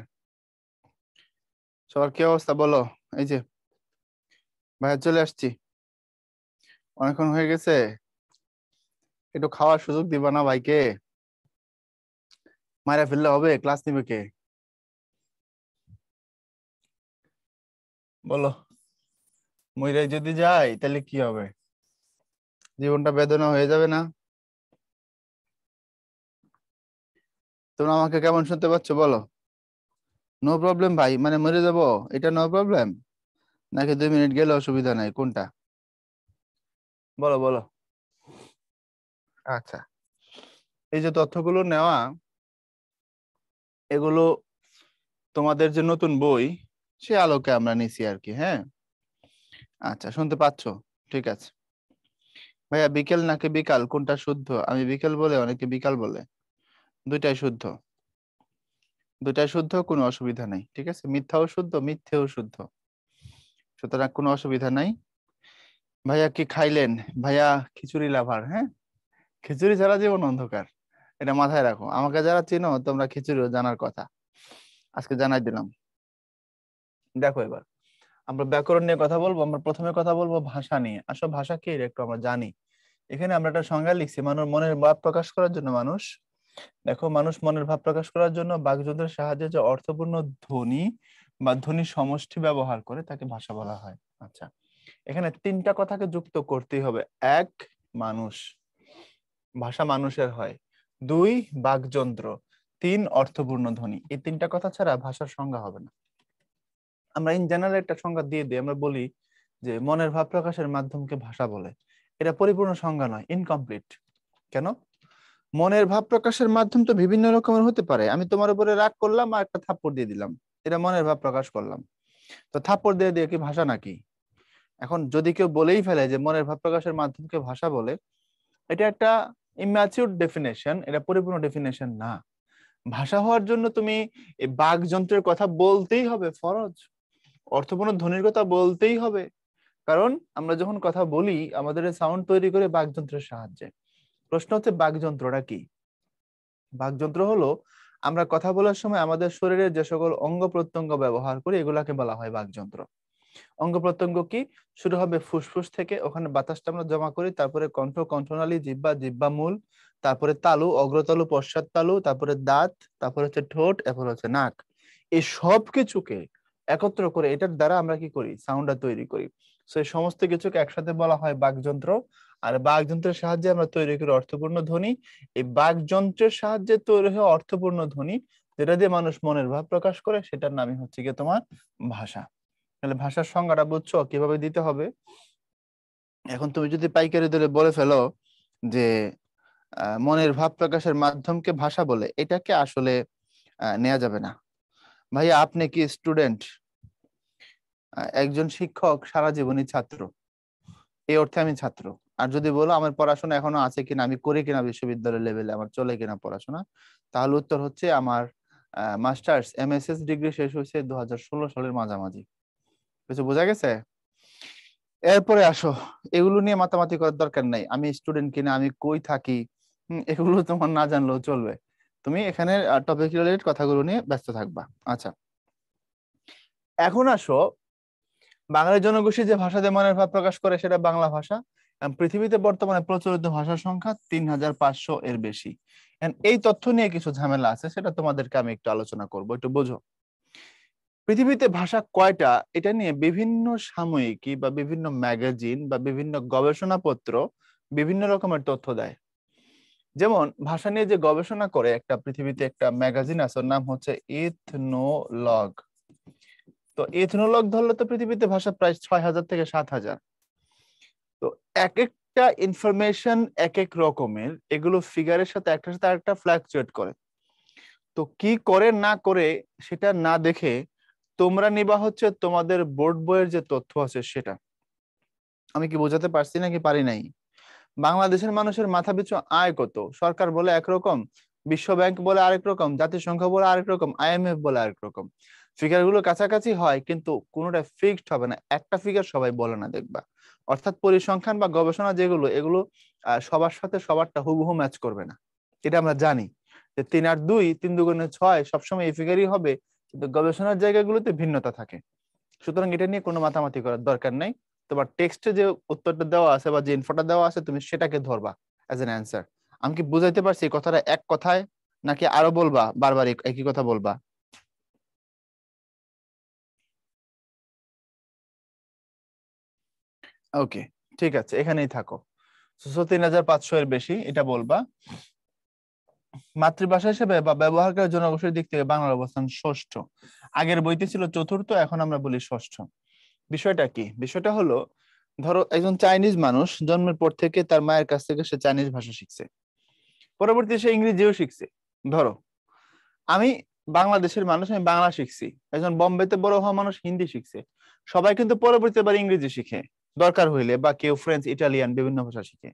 A: সবার কি অবস্থা বলো? এই যে ভাইয়া চলে আসছি, অনেকক্ষণ হয়ে গেছে, একটু খাওয়ার সুযোগ দিবা না ভাইকে? মায়েরা ফেললে হবে, ক্লাস নিবে কে? বলো। মইরাই যদি যাই তাহলে কি হবে? জীবনটা বেদনা হয়ে যাবে না? তোমরা আমাকে কেমন শুনতে পাচ্ছ বলো? নো প্রবলেম ভাই, মানে মরে যাব এটা নো প্রবলেম, নাকি 2 মিনিট গেলে অসুবিধা নাই, কোনটা? বলো বলো। আচ্ছা, এই যে তথ্যগুলো নেওয়া, এগুলো তোমাদের যে নতুন বই সে আলোকে আমরা নিছি আর কি, হ্যাঁ। আচ্ছা, শুনতে পাচ্ছো? ঠিক আছে। ভাইয়া বিকেল নাকি বিকাল কোনটা শুদ্ধ? আমি বিকেল বলে, অনেকে বিকাল বলে। দুইটাই শুদ্ধ, দুইটাই শুদ্ধ, কোনো অসুবিধা নাই, ঠিক আছে। মিথ্যাও শুদ্ধ, মিথ্যেও শুদ্ধ, সুতরাং কোনো অসুবিধা নাই। ভাইয়া কি খাইলেন? ভাইয়া খিচুড়ি লাভার, হ্যাঁ। খিচুড়ি ছাড়া জীবন অন্ধকার, এটা মাথায় রাখো। আমাকে যারা চিনো তোমরা খিচুড়িও জানার কথা, আজকে জানাই দিলাম। দেখো এবার আমরা ব্যাকরণ নিয়ে কথা বলবো। আমরা প্রথমে কথা বলবো ভাষা নিয়ে। আসলে ভাষা কি এটা একটু আমরা জানি। এখানে আমরা একটা সংজ্ঞা লিখছি, মানুষ মনের ভাব প্রকাশ করার জন্য মানুষ, দেখো, মানুষ মনের ভাব প্রকাশ করার জন্য বাকযন্ত্রের সাহায্যে যে অর্থপূর্ণ ধ্বনি বা ধ্বনি সমষ্টি ব্যবহার করে তাকে ভাষা বলা হয়। আচ্ছা, এখানে তিনটা কথাকে যুক্ত করতেই হবে। এক, মানুষ, ভাষা মানুষের হয়। দুই, বাকযন্ত্র। তিন, অর্থপূর্ণ ধ্বনি। এই তিনটা কথা ছাড়া ভাষার সংজ্ঞা হবে না। আমরা ইন জেনারেল একটা সংজ্ঞা দিয়ে দিই, আমরা বলি যে মনের ভাব প্রকাশের মাধ্যমকে ভাষা বলে। এটা পরিপূর্ণ সংজ্ঞা নয়, ইনকমপ্লিট। কেন? মনের ভাব প্রকাশের মাধ্যম তো বিভিন্ন রকমের হতে পারে। আমি তোমার উপরে রাগ করলাম আর একটা থাপ্পড় দিয়ে দিলাম, এটা মনের ভাব প্রকাশ করলাম। তো থাপ্পড় দিয়ে দিয়ে কি ভাষা নাকি? এখন যদি কেউ বলেই ফেলে যে মনের ভাব প্রকাশের মাধ্যমকে ভাষা বলে, এটা একটা ইম্যাচিউর ডেফিনেশন, এটা পরিপূর্ণ ডেফিনেশন না। ভাষা হওয়ার জন্য তুমি এই বাকযন্ত্রের কথা বলতেই হবে, ফরজ। অর্থপূর্ণ ধ্বনির কথা বলতেই হবে, কারণ আমরা যখন কথা বলি আমাদের সাউন্ড তৈরি করে বাকযন্ত্রের সাহায্যে। প্রশ্ন হচ্ছে বাকযন্ত্রটা কি? বাকযন্ত্র হলো আমরা কথা বলার সময় আমাদের শরীরের যে সকল অঙ্গ প্রত্যঙ্গ ব্যবহার করি এগুলাকে বলা হয় বাকযন্ত্র। অঙ্গ প্রত্যঙ্গ কি? শুরু হবে ফুসফুস থেকে, ওখানে বাতাসটা আমরা জমা করি, তারপরে কণ্ঠ, কণ্ঠনালী, জিহ্বা, জিহ্বামূল, তারপরে তালু, অগ্রতালু, পশ্চাৎ তালু, তারপরে দাঁত, তারপরে হচ্ছে ঠোঁট, এরপর হচ্ছে নাক। এই সব কিছুকে একত্র করে এটার দ্বারা আমরা কি করি? সাউন্ডটা তৈরি করি। তো এই সমস্ত কিছুকে একসাথে বলা হয় বাকযন্ত্র। আর বাকযন্ত্রের সাহায্যে আমরা তৈরি করি অর্থপূর্ণ ধ্বনি। এই বাকযন্ত্রের সাহায্যে তৈরি হয় অর্থপূর্ণ ধ্বনি, যেটা দিয়ে মানুষ মনের ভাব প্রকাশ করে, সেটার নামই হচ্ছে কি তোমার ভাষা। তাহলে ভাষার সংজ্ঞাটা বুঝছো কিভাবে দিতে হবে? এখন তুমি যদি পাইকারি দরে বলে ফেলো যে মনের ভাব প্রকাশের মাধ্যমকে ভাষা বলে, এটাকে আসলে নেওয়া যাবে না। ভাইয়া আপনি কি স্টুডেন্ট? একজন শিক্ষক সারা জীবনই ছাত্র, এই অর্থে আমি ছাত্র। আর যদি বলো আমার পড়াশোনা এখনো আছে কিনা, আমি করি কিনা বিশ্ববিদ্যালয় লেভেলে, আমার চলে কিনা পড়াশোনা, তাহলে উত্তর হচ্ছে আমার মাস্টার্স এমএসএস ডিগ্রি শেষ হয়েছে 2016 সালের মাঝামাঝি। কিছু বোঝা গেছে? এরপরে আসো, এগুলো নিয়ে মাতামাতি করার দরকার নাই, আমি স্টুডেন্ট কিনা, আমি কই থাকি, এগুলো তোমার না জানলেও চলবে। তুমি এখানে টপিক রিলেটেড কথাগুলো নিয়ে ব্যস্ত থাকবা। আচ্ছা, এখন আসো, বাঙালি জনগোষ্ঠী যে ভাষাতে মনের ভাব প্রকাশ করে সেটা বাংলা ভাষা। পৃথিবীতে বর্তমানে প্রচলিত ভাষার সংখ্যা 3500 এর বেশি। এই তথ্য নিয়ে কিছু ঝামেলা আছে, সেটা তোমাদেরকে আমি একটু আলোচনা করব, একটু বোঝো। পৃথিবীতে ভাষা কয়টা এটা নিয়ে বিভিন্ন সাময়িকী বা বিভিন্ন ম্যাগাজিন বা বিভিন্ন গবেষণাপত্র বিভিন্ন রকমের তথ্য দেয়। যেমন ভাষা নিয়ে যে গবেষণা করে একটা পৃথিবীতে একটা ম্যাগাজিন আছে, ওর নাম হচ্ছে ইথনোলগ। তো ইথনোলগ ধরলে তো পৃথিবীতে ভাষা প্রায় 6000 থেকে 7000। তো এক একটা ইনফরমেশন এক এক রকমের, এগুলো ফিগারের সাথে একটার সাথে আরেকটা ফ্লাকচুয়েট করে। তো কি করে না করে সেটা না দেখে তোমরা নিবা হচ্ছে তোমাদের বোর্ড বইয়ের যে তথ্য আছে সেটা। আমি কি বোঝাতে পারছি নাকি পারি নাই? বাংলাদেশের মানুষের মাথাপিছু আয় কত? সরকার বলে একরকম, বিশ্ব ব্যাংক বলে আরেক রকম, জাতিসংঘ বলে আরেক রকম, আইএমএফ বলে আরেক রকম। ফিগার গুলো কাছাকাছি হয় কিন্তু কোনোটা ফিক্সড হবে না, একটা ফিগার সবাই বলে না, দেখবা। অর্থাৎ পরিসংখ্যান বা গবেষণা যেগুলো, এগুলো সবার সাথে সবারটা হুবহু ম্যাচ করবে না, এটা আমরা জানি। যে 3 আর 2 3 দুগুণে 6 সবসময় এই ফিগারই হবে, কিন্তু গবেষণার জায়গাগুলোতে ভিন্নতা থাকে। সুতরাং এটা নিয়ে কোনো মাতামাতি করার দরকার নাই। তোমার টেক্সটে যে উত্তরটা দেওয়া আছে বা যে ইনফোটা দেওয়া আছে তুমি সেটাকে ধরবা অ্যাজ এন অ্যান্সার। আমি কি বুঝাইতে পারছি এই কথাটা এক কথায়, নাকি আরো বলবা, বারবার একই কথা বলবা? ওকে, ঠিক আছে, এখানেই থাকো। 3500 এর বেশি এটা বলবা। মাতৃভাষা হিসেবে বা ব্যবহারকারী জনগোষ্ঠীর দিক থেকে বাংলার অবস্থান ষষ্ঠ। আগের বইতে ছিল চতুর্থ, এখন আমরা বলি ষষ্ঠ। বিষয়টা কি? বিষয়টা হলো, ধরো একজন চাইনিজ মানুষ জন্মের পর থেকে তার মায়ের কাছ থেকে সে চাইনিজ ভাষা শিখছে, পরবর্তীতে সে ইংরেজিও শিখছে। ধরো আমি বাংলাদেশের মানুষ, আমি বাংলা শিখছি, একজন বোম্বেতে বড় হওয়া মানুষ হিন্দি শিখছে, সবাই কিন্তু পরবর্তীতে আবার ইংরেজি শিখে দরকার হইলে, বা কেউ ফ্রেঞ্চ, ইটালিয়ান বিভিন্ন ভাষা শিখে।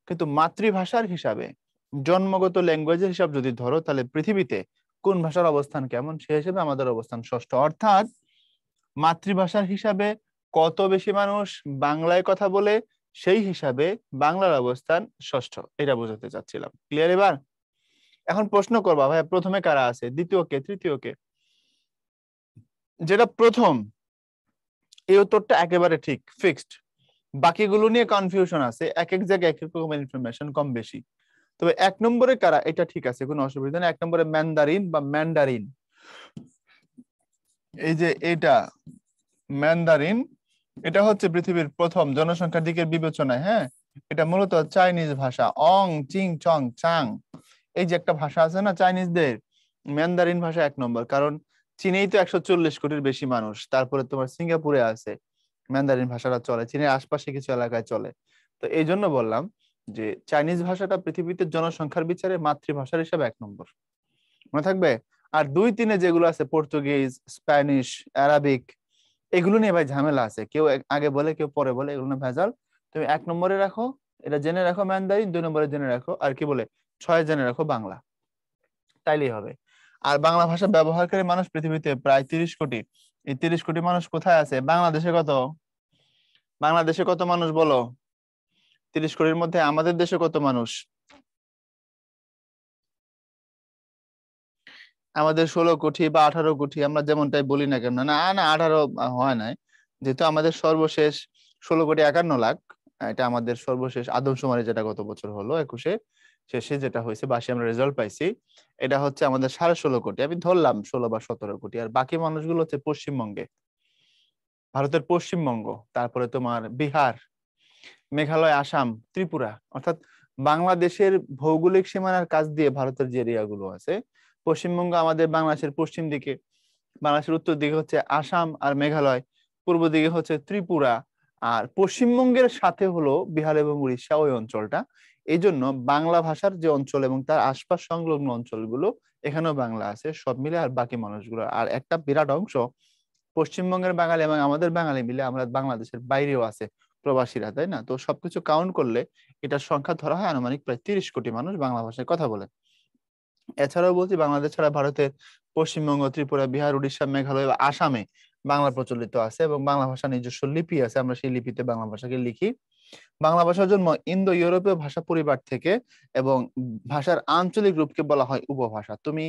A: কিন্তু মাতৃভাষার হিসাবে, জন্মগত ল্যাঙ্গুয়েজের হিসাব যদি ধরো, তাহলে পৃথিবীতে কোন ভাষার অবস্থান কেমন, সেই হিসেবে আমাদের অবস্থান ষষ্ঠ। অর্থাৎ মাতৃভাষার হিসাবে কত বেশি মানুষ বাংলায় কথা বলে, সেই হিসাবে বাংলার অবস্থান ষষ্ঠ। এটা বোঝাতে চাচ্ছিলাম। ক্লিয়ার এবার? এখন প্রশ্ন করবা, ভাই প্রথমে কারা আছে, দ্বিতীয় কে, তৃতীয় কে? যেটা প্রথম, এই উত্তরটা একেবারে ঠিক, ফিক্সড। বাকিগুলো নিয়ে কনফিউশন আছে, এক এক জায়গায় এক এক রকমের ইনফরমেশন কম বেশি। তবে 1 নম্বরে কারা, এটা ঠিক আছে, কোনো অসুবিধা নেই। 1 নম্বরে ম্যান্ডারিন বা ম্যান্ডারিন, এই যে এটা ম্যান্ডারিন, এটা হচ্ছে পৃথিবীর প্রথম জনসংখ্যার দিকের বিবেচনায়, হ্যাঁ, এটা মূলত চাইনিজ ভাষা, অং চিং চং চাং, এই যে একটা ভাষা আছে না চাইনিজদের, ম্যান্ডারিন ভাষা 1 নম্বর। কারণ চীনেই তো 140 কোটির বেশি মানুষ, তারপরে তোমার সিঙ্গাপুরে আছে, ম্যান্ডারিন ভাষাটা চলে, চীনের আশপাশে কিছু এলাকায় চলে। তো এই জন্য বললাম যে চাইনিজ ভাষাটা পৃথিবীতে জনসংখ্যার বিচারে মাতৃভাষার হিসাবে 1 নম্বর, মনে থাকবে। আর 2, 3 যেগুলো আছে, পর্তুগিজ, স্প্যানিশ, আরাবিক, এগুলো নিয়ে ভাই ঝামেলা আছে, কেউ আগে বলে কেউ পরে বলে, এগুলো নিয়ে ভেজাল। তুমি 1 নম্বরে রাখো, এটা জেনে রাখো ম্যান্ডারিন, 2 নম্বরে জেনে রাখো আর কি বলে 6 জেনে রাখো বাংলা, তাইলেই হবে। আর বাংলা ভাষা ব্যবহারকারী মানুষ পৃথিবীতে প্রায় 30 কোটি। এই 30 কোটি মানুষ কোথায় আছে? বাংলাদেশে কত? বাংলাদেশে কত মানুষ বলো? 30 কোটির মধ্যে আমাদের দেশে কত মানুষ? আমাদের 16 কোটি বা 18 কোটি, আমরা যেমনটাই বলি না কেন, না না 18 হয় নাই, যেহেতু আমাদের সর্বশেষ 16,51,00,000, এটা আমাদের সর্বশেষ আদমশুমারি, যেটা গত বছর হলো 21-এ শেষে যেটা হয়েছে, 22-এ আমরা রেজাল্ট পাইছি, এটা হচ্ছে আমাদের 16.5 কোটি, আমি ধরলাম 16 বা 17 কোটি। আর বাকি মানুষগুলো হচ্ছে পশ্চিমবঙ্গে, ভারতের পশ্চিমবঙ্গ, তারপরে তোমার বিহার, মেঘালয়, আসাম, ত্রিপুরা, অর্থাৎ বাংলাদেশের ভৌগোলিক সীমানার কাছ দিয়ে ভারতের যে এরিয়াগুলো আছে, পশ্চিমবঙ্গ আমাদের বাংলাদেশের পশ্চিম দিকে, বাংলাদেশের উত্তর দিকে হচ্ছে আসাম আর মেঘালয়, পূর্ব দিকে হচ্ছে ত্রিপুরা, আর পশ্চিমবঙ্গের সাথে হলো বিহার এবং উড়িষ্যা, ওই অঞ্চলটা। এই জন্য বাংলা ভাষার যে অঞ্চল এবং তার আশপাশ সংলগ্ন অঞ্চলগুলো, এখানেও বাংলা আছে সব মিলে। আর বাকি মানুষগুলো, আর একটা বিরাট অংশ পশ্চিমবঙ্গের বাঙালি এবং আমাদের বাঙালি মিলে আমরা বাংলাদেশের বাইরেও আছে প্রবাসীরা, তাই না? তো সবকিছু কাউন্ট করলে এটার সংখ্যা ধরা হয় আনুমানিক প্রায় 30 কোটি মানুষ বাংলা ভাষায় কথা বলে। এছাড়াও বলছি, বাংলাদেশ ছাড়া ভারতের পশ্চিমবঙ্গ, ত্রিপুরা, বিহার, উড়িষ্যা, মেঘালয়, আসামে বাংলা প্রচলিত আছে এবং বাংলা ভাষা নিজস্ব লিপি আছে, আমরা সেই লিপিতে বাংলা ভাষাকে লিখি। বাংলা ভাষার জন্ম ইন্দো ইউরোপীয় ভাষা পরিবার থেকে, এবং ভাষার আঞ্চলিক রূপকে বলা হয় উপভাষা। তুমি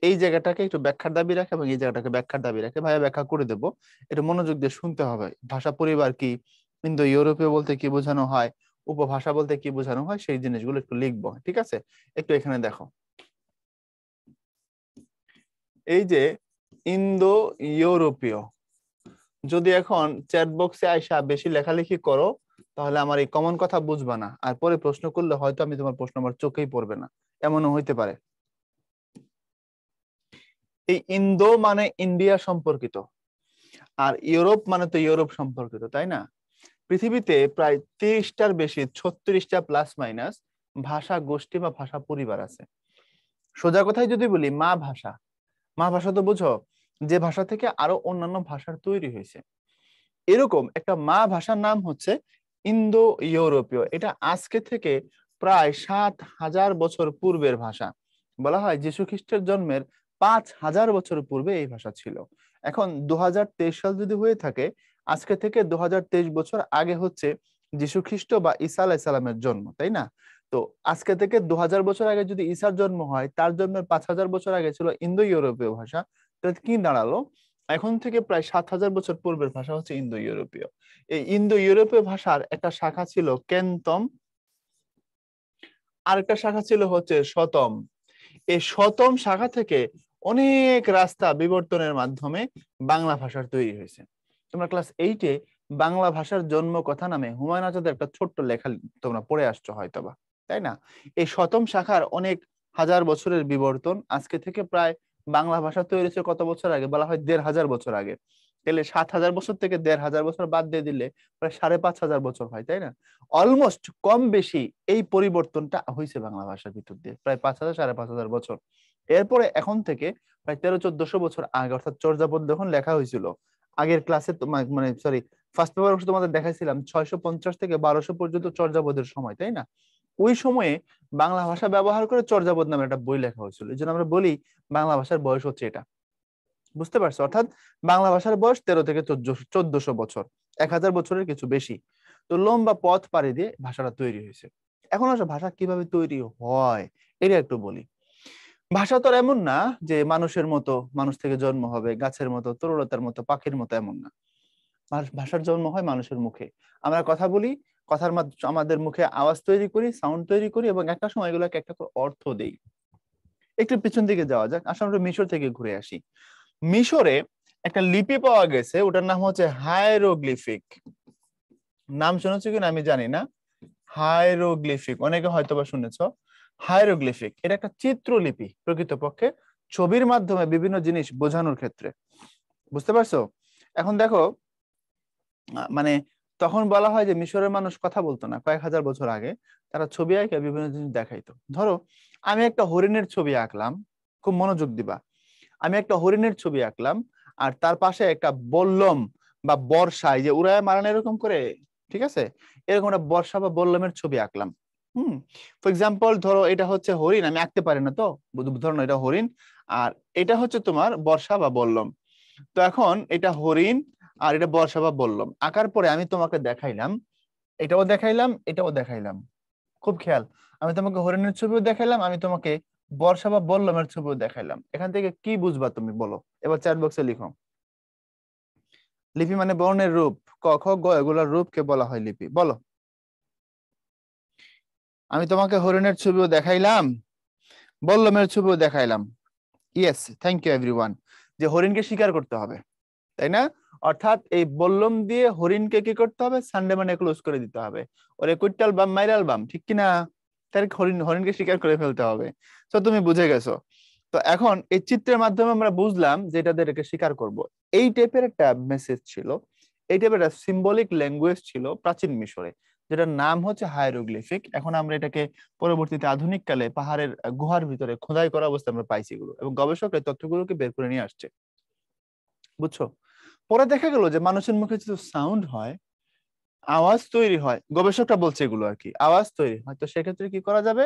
A: এই জায়গাটাকে একটু ব্যাখ্যার দাবি রাখে এবং এই জায়গাটাকে ব্যাখ্যার দাবি রাখে, ভাইয়া ব্যাখ্যা করে দেবো, এটা মনোযোগ দিয়ে শুনতে হবে। ভাষা পরিবার কি, ইন্দো ইউরোপীয় বলতে কি বোঝানো হয়, উপভাষা বলতে কি বোঝানো হয়, সেই জিনিসগুলো একটু লিখবো, ঠিক আছে? একটু এখানে দেখো, এই যে ইন্দো ইউরোপীয়, যদি এখন চ্যাট বক্সে আইসা বেশি লেখালেখি করো, তাহলে আমার এই কমন কথা বুঝবা না, আর পরে প্রশ্ন করলে হয়তো আমি তোমার প্রশ্ন আমার চোখেই পড়বে না, এমনও হইতে পারে। এই ইন্দো মানে ইন্ডিয়া সম্পর্কিত, আর ইউরোপ মানে তো ইউরোপ সম্পর্কিত, তাই না? পৃথিবীতে প্রায় 30টার বেশি, 36টা প্লাস মাইনাস ভাষা গোষ্ঠী বা ভাষা পরিবার আছে। সোজা কথায় যদি বলি, মা ভাষা, মা ভাষা তো বুঝো, যে ভাষা থেকে আরো অন্যান্য ভাষার তৈরি হয়েছে, এরকম একটা মা ভাষার নাম হচ্ছে ইন্দো ইউরোপীয়। এটা আজকে থেকে প্রায় 7,000 বছর পূর্বের ভাষা। বলা হয় যীশু খ্রিস্টের জন্মের 5,000 বছর পূর্বে এই ভাষা ছিল। এখন 2023 সাল যদি হয়ে থাকে, আজকে থেকে 2023 বছর আগে হচ্ছে যীশু খ্রিস্ট বা ঈসা আলাইহিস সালামের জন্ম, তাই না? তো আজকে থেকে 2000 বছর আগে যদি ঈসার জন্ম হয়, তার জন্মের 5000 বছর আগে ছিল ইন্দো ইউরোপীয় ভাষা। তাহলে কি দাঁড়ালো? এখন থেকে প্রায় 7000 বছর পূর্বের ভাষা হচ্ছে ইন্দো ইউরোপীয়। এই ইন্দো ইউরোপীয় ভাষার একটা শাখা ছিল কেন্তম, আর একটা শাখা ছিল হচ্ছে শতম। এই শতম শাখা থেকে অনেক রাস্তা বিবর্তনের মাধ্যমে বাংলা ভাষার তৈরি হয়েছে। তোমরা ক্লাস 8-এ বাংলা ভাষার জন্ম কথা নামে হুমায়ুন আজাদের একটা ছোট্ট লেখা তোমরা পড়ে আসছো হয়তোবা, তাই না? এই শতম শাখার অনেক হাজার বছরের বিবর্তন। আজকে থেকে প্রায় বাংলা ভাষা তৈরি হয়েছে কত বছর আগে? বলা হয় 1500 বছর আগে। তাহলে 7000 বছর থেকে 1500 বছর বাদ দিয়ে দিলে প্রায় 5500 বছর হয়, তাই না? অলমোস্ট কম বেশি এই পরিবর্তনটা হয়েছে বাংলা ভাষার ভিতর দিয়ে, প্রায় 5000 5500 বছর। এরপরে এখন থেকে প্রায় 1300-1400 বছর আগে, অর্থাৎ চর্যাপদ যখন লেখা হয়েছিল, আগের ক্লাসে মানে সরি ফার্স্ট পেপার অংশ তোমাদের দেখাইছিলাম 650 থেকে 1200 পর্যন্ত চর্যাপদের সময়, তাই না? ওই সময়ে বাংলা ভাষা ব্যবহার করে চর্যাপদ নামে একটা বই লেখা হয়েছিল। এই জন্য আমরা বলি বাংলা ভাষার বয়স হচ্ছে এটা। বুঝতে পারছো? অর্থাৎ বাংলা ভাষার বয়স 13 থেকে 1400 বছর, 1000 বছরের কিছু বেশি। তো লম্বা পথ পাড়ি দিয়ে ভাষাটা তৈরি হয়েছে। এখন আসলে ভাষা কিভাবে তৈরি হয় এটা একটু বলি। ভাষা তো এমন না যে মানুষের মতো, মানুষ থেকে জন্ম হবে, গাছের মতো, তরুলতার মতো, পাখির মতো, এমন না। ভাষার জন্ম হয় মানুষের মুখে। আমরা কথা বলি, কথার মাধ্যমে আমাদের মুখে আওয়াজ তৈরি করি, সাউন্ড তৈরি করি, এবং একটা সময় এগুলোকে একটা করে অর্থ দেই। একটু পিছন দিকে যাওয়া যাক, আসলে আমরা মিশর থেকে ঘুরে আসি। মিশরে একটা লিপি পাওয়া গেছে, ওটার নাম হচ্ছে হায়ারোগ্লিফিক। নাম শুনেছো কিনা আমি জানি না। হায়ারোগ্লিফিক অনেকে হয়তোবা শুনেছো। হায়ারোগ্লিফিক এটা একটা চিত্রলিপি, প্রকৃতপক্ষে ছবির মাধ্যমে বিভিন্ন জিনিস বোঝানোর ক্ষেত্রে। বুঝতে পারছো? এখন দেখো, মানে তখন বলা হয় যে মিশরের মানুষ কথা বলতো না, কয়েক হাজার বছর আগে তারা ছবি আঁকে বিভিন্ন জিনিস দেখাইতো। ধরো আমি একটা হরিণের ছবি আঁকলাম, খুব মনোযোগ দিবা। আমি একটা হরিণের ছবি আঁকলাম, আর তার পাশে একটা বল্লম বা বর্ষা, এই যে উড়ায় মারান এরকম করে, ঠিক আছে, এরকম একটা বর্ষা বা বল্লমের ছবি আঁকলাম। ফর এক্সাম্পল ধরো এটা হচ্ছে হরিণ, আমি আঁকতে পারি না তো, ধরো এটা হরিণ, আর এটা হচ্ছে তোমার বর্ষা বা বল্লম। তো এখন এটা হরিণ আর এটা বর্ষা বা বল্লম আঁকার পরে আমি তোমাকে দেখাইলাম, এটাও দেখাইলাম, এটাও দেখাইলাম। খুব খেয়াল, আমি তোমাকে হরিণের ছবিও দেখাইলাম, আমি তোমাকে বর্ষা বা বল্লমের ছবিও দেখাইলাম। এখান থেকে কি বুঝবা তুমি বলো? এবার চ্যাট বক্সে লিখো। লিপি মানে বর্ণের রূপ, ক খ গ এগুলোর রূপকে বলা হয় লিপি। বলো। আমি তোমাকে হরিণের ছবিও দেখাইলাম, বল্লমের ছবিও দেখাইলাম। Yes, thank you everyone. যে হরিণকে শিকার করতে হবে, তাই না? অর্থাৎ এই বল্লম দিয়ে হরিণকে কি করতে হবে? সানডে মানে ক্লোজ করে দিতে হবে। ওরে কুইটাল বাম মাইরাল বাম, ঠিক কিনা? তার হরিণকে শিকার করে ফেলতে হবে। তো তুমি বুঝে গেছো। তো এখন এই চিত্রের মাধ্যমে আমরা বুঝলাম যে এটাকে শিকার করব। এই টাইপের একটা মেসেজ ছিল, এই টাইপের একটা সিম্বলিক ল্যাঙ্গুয়েজ ছিল প্রাচীন মিশরে, যেটার নাম হচ্ছে হায়ারোগ্লিফিক। এখন আমরা এটাকে পরবর্তীতে আধুনিক কালে পাহাড়ের গুহার ভিতরে খোদাই করা অবস্থায় আমরা পাইছি এগুলো, এবং গবেষকরা এই তথ্যগুলোকে বের করে নিয়ে আসছে। বুঝছো? পরে দেখা গেল যে মানুষের মুখে যদি সাউন্ড হয়, আওয়াজ তৈরি হয়, গবেষকরা বলছে এগুলো আর কি, আওয়াজ তৈরি হয়, তো সেক্ষেত্রে কি করা যাবে?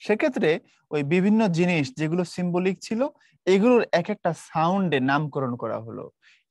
A: সেক্ষেত্রে ওই বিভিন্ন জিনিস যেগুলো সিম্বলিক ছিল, এগুলোর এক একটা সাউন্ডে নামকরণ করা হলো।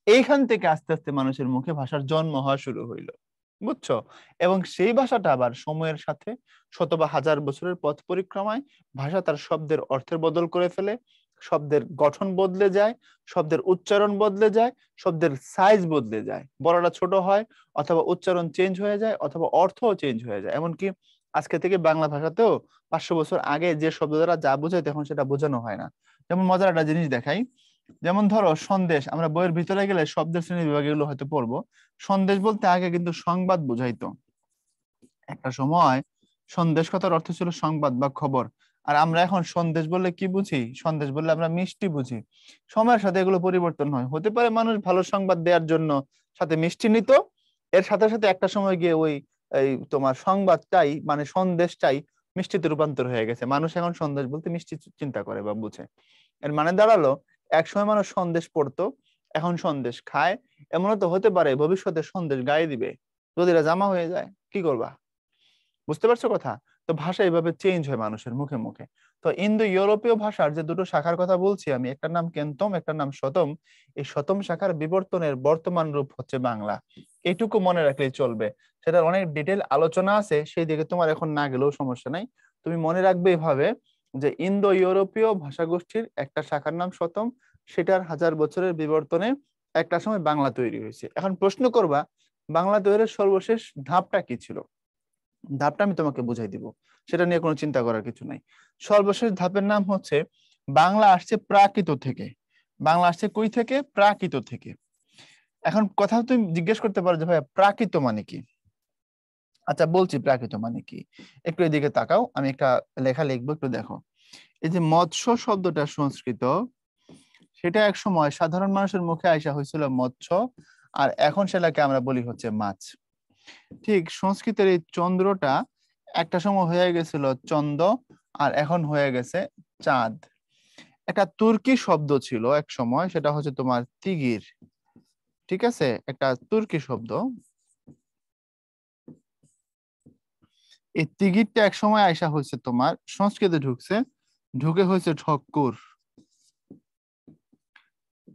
A: এইখান থেকে আস্তে আস্তে মানুষের মুখে ভাষার জন্ম হওয়া শুরু হইলো। বুঝছো? এবং সেই ভাষাটা আবার সময়ের সাথে শত বা হাজার বছরের পথ পরিক্রমায় ভাষা তার শব্দের অর্থের বদল করে ফেলে, শব্দের গঠন বদলে যায়, শব্দের উচ্চারণ বদলে যায়, শব্দের সাইজ বদলে যায়, বড়টা ছোট হয়, অথবা উচ্চারণ চেঞ্জ হয়ে যায়, অথবা অর্থও চেঞ্জ হয়ে যায়। এমনকি আজকে থেকে বাংলা ভাষাতেও 500 বছর আগে যে শব্দ দ্বারা যা বোঝায় এখন সেটা বোঝানো হয় না। যেমন মজার একটা জিনিস দেখাই, যেমন ধরো সন্দেশ, আমরা বইয়ের ভিতরে গেলে শব্দের শ্রেণী বিভাগে এগুলো হয়তো পড়বো। সন্দেশ বলতে আগে কিন্তু সংবাদ বোঝাইতো। একটা সময় সন্দেশ কথার অর্থ ছিল সংবাদ বা খবর। আর আমরা এখন সন্দেশ বললে কি বুঝি? সন্দেশ বললে আমরা মিষ্টি বুঝি। সময়ের সাথে এগুলো পরিবর্তন হয়, হতে পারে মানুষ ভালো সংবাদ দেওয়ার জন্য সাথে মিষ্টি নিত, এর সাথে সাথে একটা সময় গিয়ে ওই এই তোমার সংবাদটাই মানে সন্দেশটাই মিষ্টিতে রূপান্তর হয়ে গেছে। মানুষ এখন সন্দেশ বলতে মিষ্টি চিন্তা করে বা বুঝে। এর মানে দাঁড়ালো একসময় মানুষ সন্দেশ পড়তো, এখন সন্দেশ খায়। এমনও তো হতে পারে ভবিষ্যতে সন্দেশ গায়ে দিবে, যদি এরা জামা হয়ে যায়, কি করবা? বুঝতে পারছো কথা? তো ভাষা এইভাবে চেঞ্জ হয় মানুষের মুখে মুখে। তো ইন্দো ইউরোপীয় ভাষার যে দুটো শাখার কথা বলছি আমি, একটার নাম কেন্তম, একটার নাম শতম। এই শতম শাখার বিবর্তনের বর্তমান রূপ হচ্ছে বাংলা। এটুকু মনে রাখলেই চলবে। সেটার অনেক ডিটেল আলোচনা আছে, সেই দিকে তোমার এখন না গেলেও সমস্যা নাই। তুমি মনে রাখবে এভাবে যে ইন্দো ইউরোপীয় ভাষাগোষ্ঠীর একটা শাখার নাম শতম, সেটার হাজার বছরের বিবর্তনে একটা সময় বাংলা তৈরি হয়েছে। এখন প্রশ্ন করবা বাংলা তৈরির সর্বশেষ ধাপটা কি ছিল? ধাপটা আমি তোমাকে বুঝাই দিব, সেটা নিয়ে কোনো চিন্তা করার কিছু নাই। সর্বশেষ ধাপের নাম হচ্ছে বাংলা আসছে প্রাকৃত থেকে। বাংলা আসছে কই থেকে? প্রাকৃত থেকে। এখন কথা তুমি জিজ্ঞেস করতে পারো যে ভাইয়া প্রাকৃত মানে কি? আচ্ছা বলছি প্রাকৃত মানে কি। একটু এদিকে তাকাও, আমি একটা লেখা লিখবো, একটু দেখো। এই যে মৎস্য শব্দটা সংস্কৃত, সেটা এক সময় সাধারণ মানুষের মুখে আইসা হয়েছিল মৎস্য, আর এখন সেটাকে আমরা বলি হচ্ছে মাছ। ঠিক সংস্কৃতের এই চন্দ্রটা একটা সময় হয়ে গেছিল চন্দ, আর এখন হয়ে গেছে চাঁদ। একটা তুর্কি শব্দ ছিল এক সময়, সেটা হচ্ছে তোমার তিগির। ঠিক আছে, একটা তুর্কি শব্দ। এই তিগিরটা এক সময় আইসা হয়েছে তোমার সংস্কৃতে ঢুকছে, ঢুকে হয়েছে ঠক্কুর।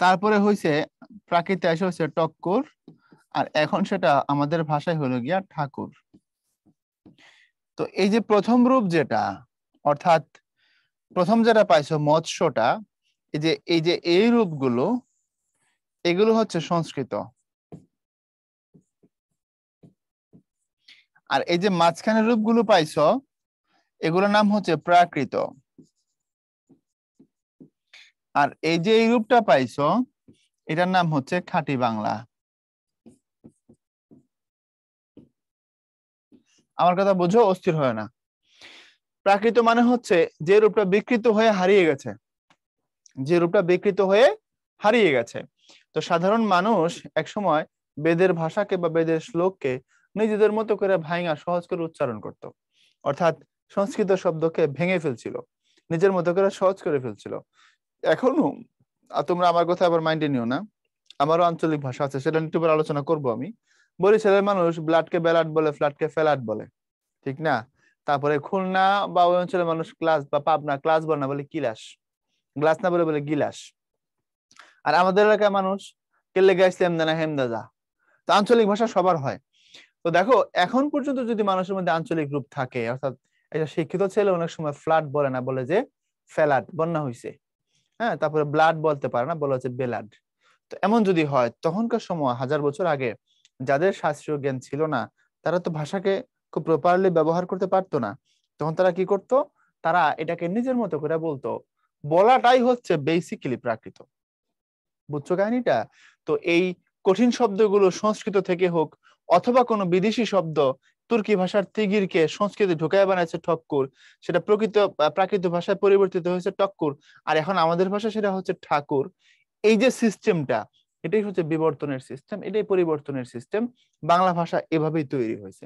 A: তারপরে হয়েছে প্রাকৃতে এসে হয়েছে টক্কুর, আর এখন সেটা আমাদের ভাষায় হলো গিয়া ঠাকুর। তো এই যে প্রথম রূপ যেটা, অর্থাৎ প্রথম যেটা পাইছো মৎস্যটা, এই যে এই রূপগুলো, এগুলো হচ্ছে সংস্কৃত। আর এই যে মাঝখানের রূপগুলো পাইছো, এগুলোর নাম হচ্ছে প্রাকৃত। আর এই যে এই রূপটা পাইছো, এটার নাম হচ্ছে খাঁটি বাংলা। আমার কথা বুঝো, অস্থির হয় না। প্রাকৃত মানে হচ্ছে যে রূপটা বিকৃত হয়ে হারিয়ে গেছে, যে রূপটা বিকৃত হয়ে হারিয়ে গেছে। তো সাধারণ মানুষ একসময় বেদের ভাষাকে বা বেদের শ্লোককে নিজেদের মতো করে ভাঙা সহজ করে উচ্চারণ করত, অর্থাৎ সংস্কৃত শব্দকে ভেঙে ফেলছিল, নিজের মতো করে সহজ করে ফেলছিল। এখনো তোমরা আমার কথা আবার মাইন্ডে নিও না, আমারও আঞ্চলিক ভাষা আছে, সেটা একটু পরে আলোচনা করব আমি। বরিশালের মানুষ ব্লাডকে বেলাট বলে, ফ্ল্যাটকে ফ্ল্যাট বলে, ঠিক না? তারপরে খুলনা বা ওই অঞ্চলের মানুষ ক্লাস বা পাবনা ক্লাস বলে না, বলে কিলাস। গ্লাস না বলে বলে গিলাস। আর আমাদের এলাকার মানুষ কেলে গাইছিলাম না হেমদাদা। তো আঞ্চলিক ভাষা সবার হয়। তো দেখো এখন পর্যন্ত যদি মানুষের মধ্যে আঞ্চলিক রূপ থাকে, অর্থাৎ এটা শিক্ষিত ছেলে অনেক সময় ফ্ল্যাট বলে না, বলে যে ফ্ল্যাট, বন্যা হয়েছে। হ্যাঁ, তারপরে ব্লাড বলতে পারে না, বলে হচ্ছে বেলাড। তো এমন যদি হয়, তখনকার সময় হাজার বছর আগে যাদের শাস্ত্রীয় জ্ঞান ছিল না, তারা তো ভাষাকে খুব প্রপারলি ব্যবহার করতে পারতো না। তখন তারা কি করতো? তারা এটাকে নিজের মতো করে বলতো। বলাটাই হচ্ছে বেসিক্যালি প্রাকৃত। বুঝছো কাহিনীটা? তো এই কঠিন শব্দগুলো সংস্কৃত থেকে হোক, অথবা কোনো বিদেশি শব্দ, তুর্কি ভাষার তিগিরকে সংস্কৃতে ঢুকায় বানাইছে ঠক্কুর, সেটা প্রাকৃত ভাষায় পরিবর্তিত হয়েছে টক্কুর, আর এখন আমাদের ভাষা সেটা হচ্ছে ঠাকুর। এই যে সিস্টেমটা, এটাই হচ্ছে বিবর্তনের সিস্টেম, এটাই পরিবর্তনের সিস্টেম। বাংলা ভাষা এভাবেই তৈরি হয়েছে।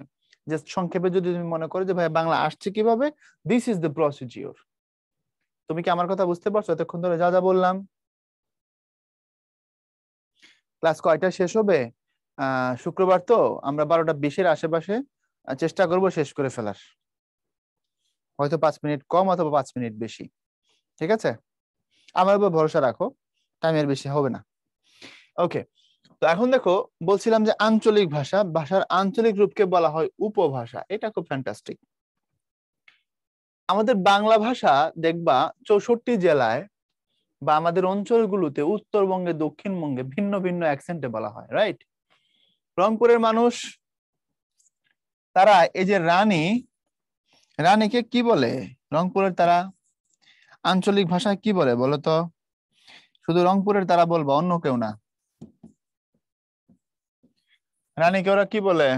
A: জাস্ট সংক্ষেপে যদি তুমি মনে করো যে ভাই বাংলা আসছে কিভাবে, দিস ইজ দ্য প্রসিডিওর। তুমি কি আমার কথা বুঝতে পারছো এতক্ষণ ধরে যা যা বললাম? ক্লাস কয়টা শেষ হবে? শুক্রবার তো, আমরা 12:20-এর আশেপাশে চেষ্টা করব শেষ করে ফেলার। হয়তো 5 মিনিট কম অথবা 5 মিনিট বেশি। ঠিক আছে, আমার উপর ভরসা রাখো, টাইমের বেশি হবে না। ওকে, তো এখন দেখো, বলছিলাম যে আঞ্চলিক ভাষা, ভাষার আঞ্চলিক রূপকে বলা হয় উপভাষা। এটা খুব ফ্যান্টাস্টিক। আমাদের বাংলা ভাষা দেখবা 64 জেলায় বা আমাদের অঞ্চলগুলোতে, উত্তরবঙ্গে দক্ষিণবঙ্গে ভিন্ন ভিন্ন অ্যাকসেন্টে বলা হয়, রাইট? রংপুরের মানুষ, তারা এই যে রানীকে কি বলে? রংপুরের তারা আঞ্চলিক ভাষায় কি বলে বলো তো? শুধু রংপুরের তারা বলবো, অন্য কেউ না। রানীকে ওরা কি বলে?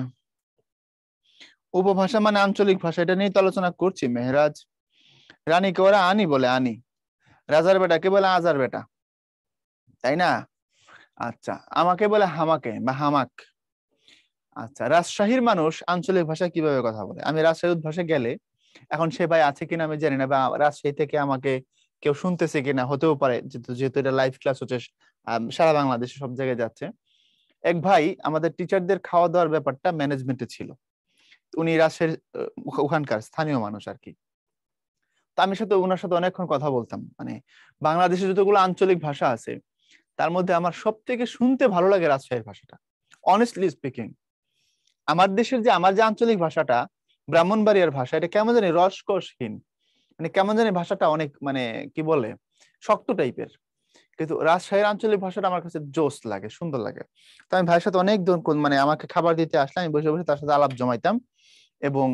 A: উপভাষা মানে আঞ্চলিক ভাষা, এটা নিয়ে তো আলোচনা করছি মেহরাজ। রানীকে ওরা আনি বলে, আনি। রাজার বেটা কে বলে আজার বেটা, তাই না? আচ্ছা, আমাকে বলে হামাকে বা হামাক। আচ্ছা, রাজশাহীর মানুষ আঞ্চলিক ভাষায় কিভাবে কথা বলে? আমি রাজশাহী ভাষায় গেলে, এখন সে ভাই আছে কিনা আমি জানি না, বা রাজশাহী থেকে আমাকে কেউ শুনতেছে কিনা, হতেও পারে, যেহেতু এটা লাইভ ক্লাস হচ্ছে, সারা বাংলাদেশে সব জায়গায় যাচ্ছে। এক ভাই আমাদের টিচারদের খাওয়া দাওয়ার ব্যাপারটা ম্যানেজমেন্টে ছিল, উনি রাজশাহীর ওখানকার স্থানীয় মানুষ আর কি। তো আমি ওনার সাথে অনেকক্ষণ কথা বলতাম। মানে বাংলাদেশে যতগুলো আঞ্চলিক ভাষা আছে, তার মধ্যে আমার সব থেকে শুনতে ভালো লাগে রাজশাহীর ভাষাটা, অনেস্টলি স্পিকিং। আমার যে আঞ্চলিক ভাষাটা, ব্রাহ্মণবাড়িয়ার ভাষা এটা কেমন জানি রসকসহীন, মানে কেমন জানি ভাষাটা অনেক মানে কি বলে শক্ত টাইপের। কিন্তু রাজশাহীর আঞ্চলিক ভাষাটা আমার কাছে জোস লাগে, সুন্দর লাগে। তো আমি ভাইয়ের সাথে অনেক দিন মানে আমাকে খাবার দিতে আসলে আমি বসে বসে তার সাথে আলাপ জমাইতাম, এবং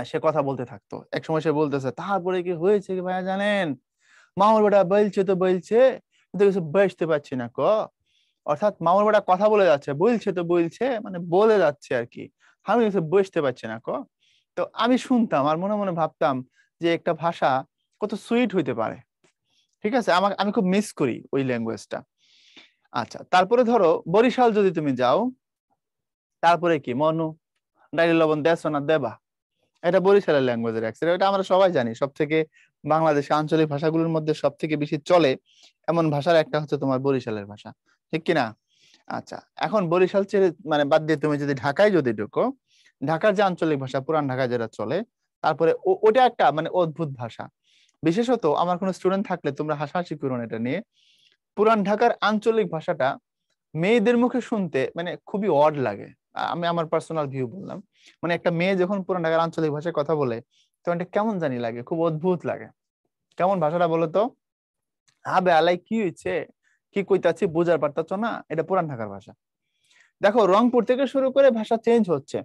A: সে কথা বলতে থাকতো। এক সময় সে বলতেছে তারপরে কি হয়েছে কি ভাইয়া জানেন, মামুর বেটা বলছে তো বলছে কিন্তু কিছু বুঝতে পারছি না ক। অর্থাৎ মামুর বেটা কথা বলে যাচ্ছে, বলছে তো বলছে মানে বলে যাচ্ছে আর কি, আমি কিছু বুঝতে পারছি না ক। তো আমি শুনতাম আর মনে মনে ভাবতাম যে একটা ভাষা কত সুইট হইতে পারে। ঠিক আছে, আমাকে আমি খুব মিস করি ওই ল্যাঙ্গুয়েজটা। আচ্ছা, তারপরে ধরো বরিশাল যদি তুমি যাও, তারপরে কি মনু ডাইলি লবণ দেছো না দেবা, এটা বরিশালের ল্যাঙ্গুয়েজের অ্যাকসেন্ট, এটা আমরা সবাই জানি। সব থেকে বাংলাদেশে আঞ্চলিক ভাষাগুলোর মধ্যে সব থেকে বেশি চলে এমন ভাষার একটা হচ্ছে তোমার বরিশালের ভাষা, ঠিক কিনা? আচ্ছা, এখন বরিশাল ছেড়ে মানে বাদ দিয়ে তুমি যদি ঢাকায় যদি ঢুকো, ঢাকার যে আঞ্চলিক ভাষা পুরান ঢাকায় যেটা চলে, তারপরে ওটা একটা মানে অদ্ভুত ভাষা। বিশেষত আমার কোনো স্টুডেন্ট থাকলে তোমরা হাসাহাসি করো না এটা নিয়ে, পুরান ঢাকার আঞ্চলিক ভাষাটা মেয়েদের মুখে শুনতে মানে খুবই অড লাগে। আমি আমার পার্সোনাল ভিউ বললাম, মানে একটা মেয়ে যখন পুরান ঢাকার আঞ্চলিক ভাষায় কথা বলে তখন এটা কেমন জানি লাগে, খুব অদ্ভুত লাগে। কেমন ভাষাটা বলো তো? হবে আলাই কি হয়েছে, কি কইতাছি বুঝার পারতাছ না, এটা পুরান ঢাকার ভাষা। দেখো রংপুর থেকে শুরু করে ভাষা চেঞ্জ হচ্ছে,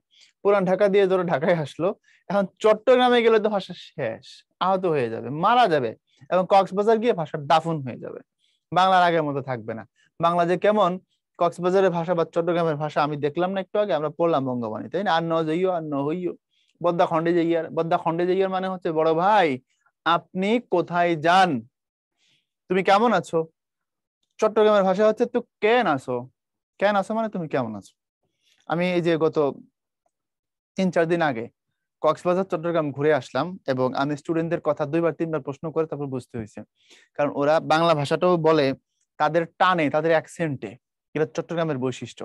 A: পুরান ঢাকা দিয়ে ধরো ঢাকায় আসলো, এখন চট্টগ্রামে গেলে তো ভাষা শেষ, আহত হয়ে যাবে, মারা যাবে, এবং কক্সবাজার গিয়ে ভাষা দাফন হয়ে যাবে, বাংলার আগের মতো থাকবে না। বাংলা যে কেমন, কক্সবাজারের ভাষা বা চট্টগ্রামের ভাষা আমি দেখলাম না একটু আগে, আমরা পড়লাম বঙ্গবাণী, তাই না? আর ন যাইও আর ন হইও, বদ্দা খন্ডে যাইয়ার, বদ্দা খন্ডে যাইয়ার মানে হচ্ছে বড় ভাই আপনি কোথায় যান, তুমি কেমন আছো। চট্টগ্রামের ভাষা হচ্ছে তুই কেন আছো, কেন আছো মানে তুমি কেমন আছো। আমি এই যে গত 3-4 দিন আগে কক্সবাজার চট্টগ্রাম ঘুরে আসলাম, এবং আমি স্টুডেন্টদের কথা 2-3বার প্রশ্ন করে তারপর বুঝতে হয়েছে, কারণ ওরা বাংলা ভাষাটাও বলে তাদের টানে, তাদের অ্যাকসেন্টে, এটা চট্টগ্রামের বৈশিষ্ট্য।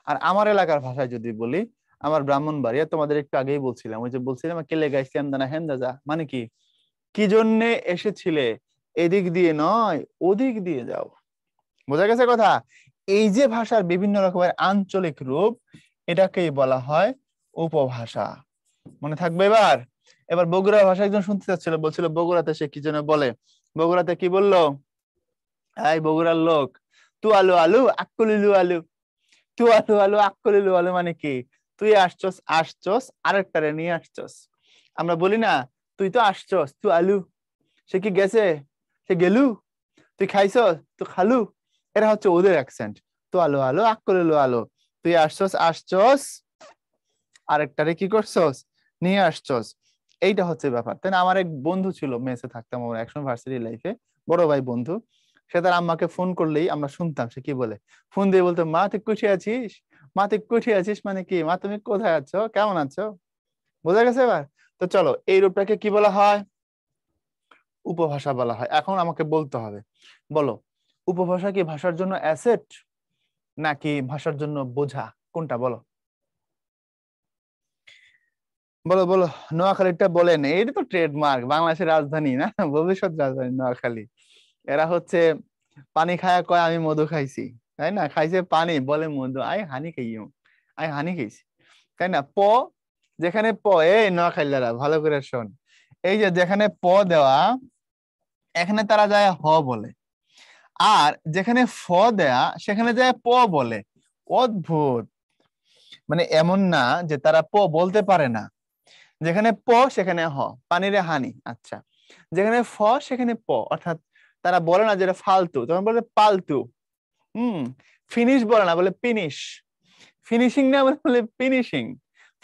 A: আর আমার এলাকার ভাষায় যদি বলি, আমার ব্রাহ্মণবাড়িয়া, তোমাদের একটু আগেই বলছিলাম, ওই যে বলছিলাম কেলে গাইছি আমদানা হেন্দাজা, মানে কি, কি জন্যে এসেছিলে, এদিক দিয়ে নয় ওদিক দিয়ে যাও। বোঝা গেছে কথা? এই যে ভাষার বিভিন্ন রকমের আঞ্চলিক রূপ, এটাকেই বলা হয় উপভাষা। মনে থাকবে এবার? এবার বগুড়া ভাষা একজন শুনতে চাচ্ছিল, বলছিল বগুড়াতে সে কি যেন বলে, বগুড়াতে কি বললো, এই বগুড়ার লোক, তু আলু আলু আক্কুলিলু আলু, তু আলু আলু আক্কুলিলু আলু মানে কি, তুই আসছস আসছস আরেকটারে নিয়ে আসছস। আমরা বলি না তুই তো আসছস তু আলু, সে কি গেছে, সে গেলু, তুই খাইছস তুই খালু, এরা হচ্ছে ওদের অ্যাকসেন্ট। তো আলো আলো আক্কলিলু আলো, তুই আসছস আসছস আরেকটারে কি করছস, নিয়ে আসছস। এইটা হচ্ছে ব্যাপার, তাই না? আমার এক বন্ধু ছিল, মেসে থাকতাম আমার একসময় ভার্সিটি লাইফে, বড় ভাই বন্ধু। সে তার আম্মাকে ফোন করলেই আমরা শুনতাম সে কি বলে, ফোন দিয়ে বলতো মা তুই কোথায় আছিস, মা তুই কোথায় আছিস মানে কি, মা তুমি কোথায় আছো, কেমন আছো। বোঝা গেছে এবার? তো চলো, এই রূপটাকে কি বলা হয়, উপভাষা বলা হয়। এখন আমাকে বলতে হবে, বলো উপভাষা কি ভাষার জন্য অ্যাসেট নাকি ভাষার জন্য বোঝা, কোনটা বলো? বলো বলো, নোয়াখালীটা বলেন, এটা তো ট্রেডমার্ক, বাংলাদেশের রাজধানী না, ভবিষ্যৎ রাজধানী নোয়াখালী। এরা হচ্ছে পানি খায়া কয় আমি মধু খাইছি, তাই না? খাইছে পানি বলে মধু, আই হানি খাইও, আই হানি খাইছি, তাই না? যেখানে এই নোয়াখালীরা ভালো করে শোন, এই যে যেখানে দেওয়া, এখানে তারা যায় বলে, আর যেখানে দেয়া সেখানে যায় বলে। অদ্ভুত, মানে এমন না যে তারা বলতে পারে না, যেখানে সেখানে পানিরে হানি, আচ্ছা, যেখানে সেখানে অর্থাৎ তারা বলে না যেটা ফালতু, তখন বলে পালতু। ফিনিশ বলে না, বলে ফিনিশ, ফিনিশিং না বলে ফিনিশিং,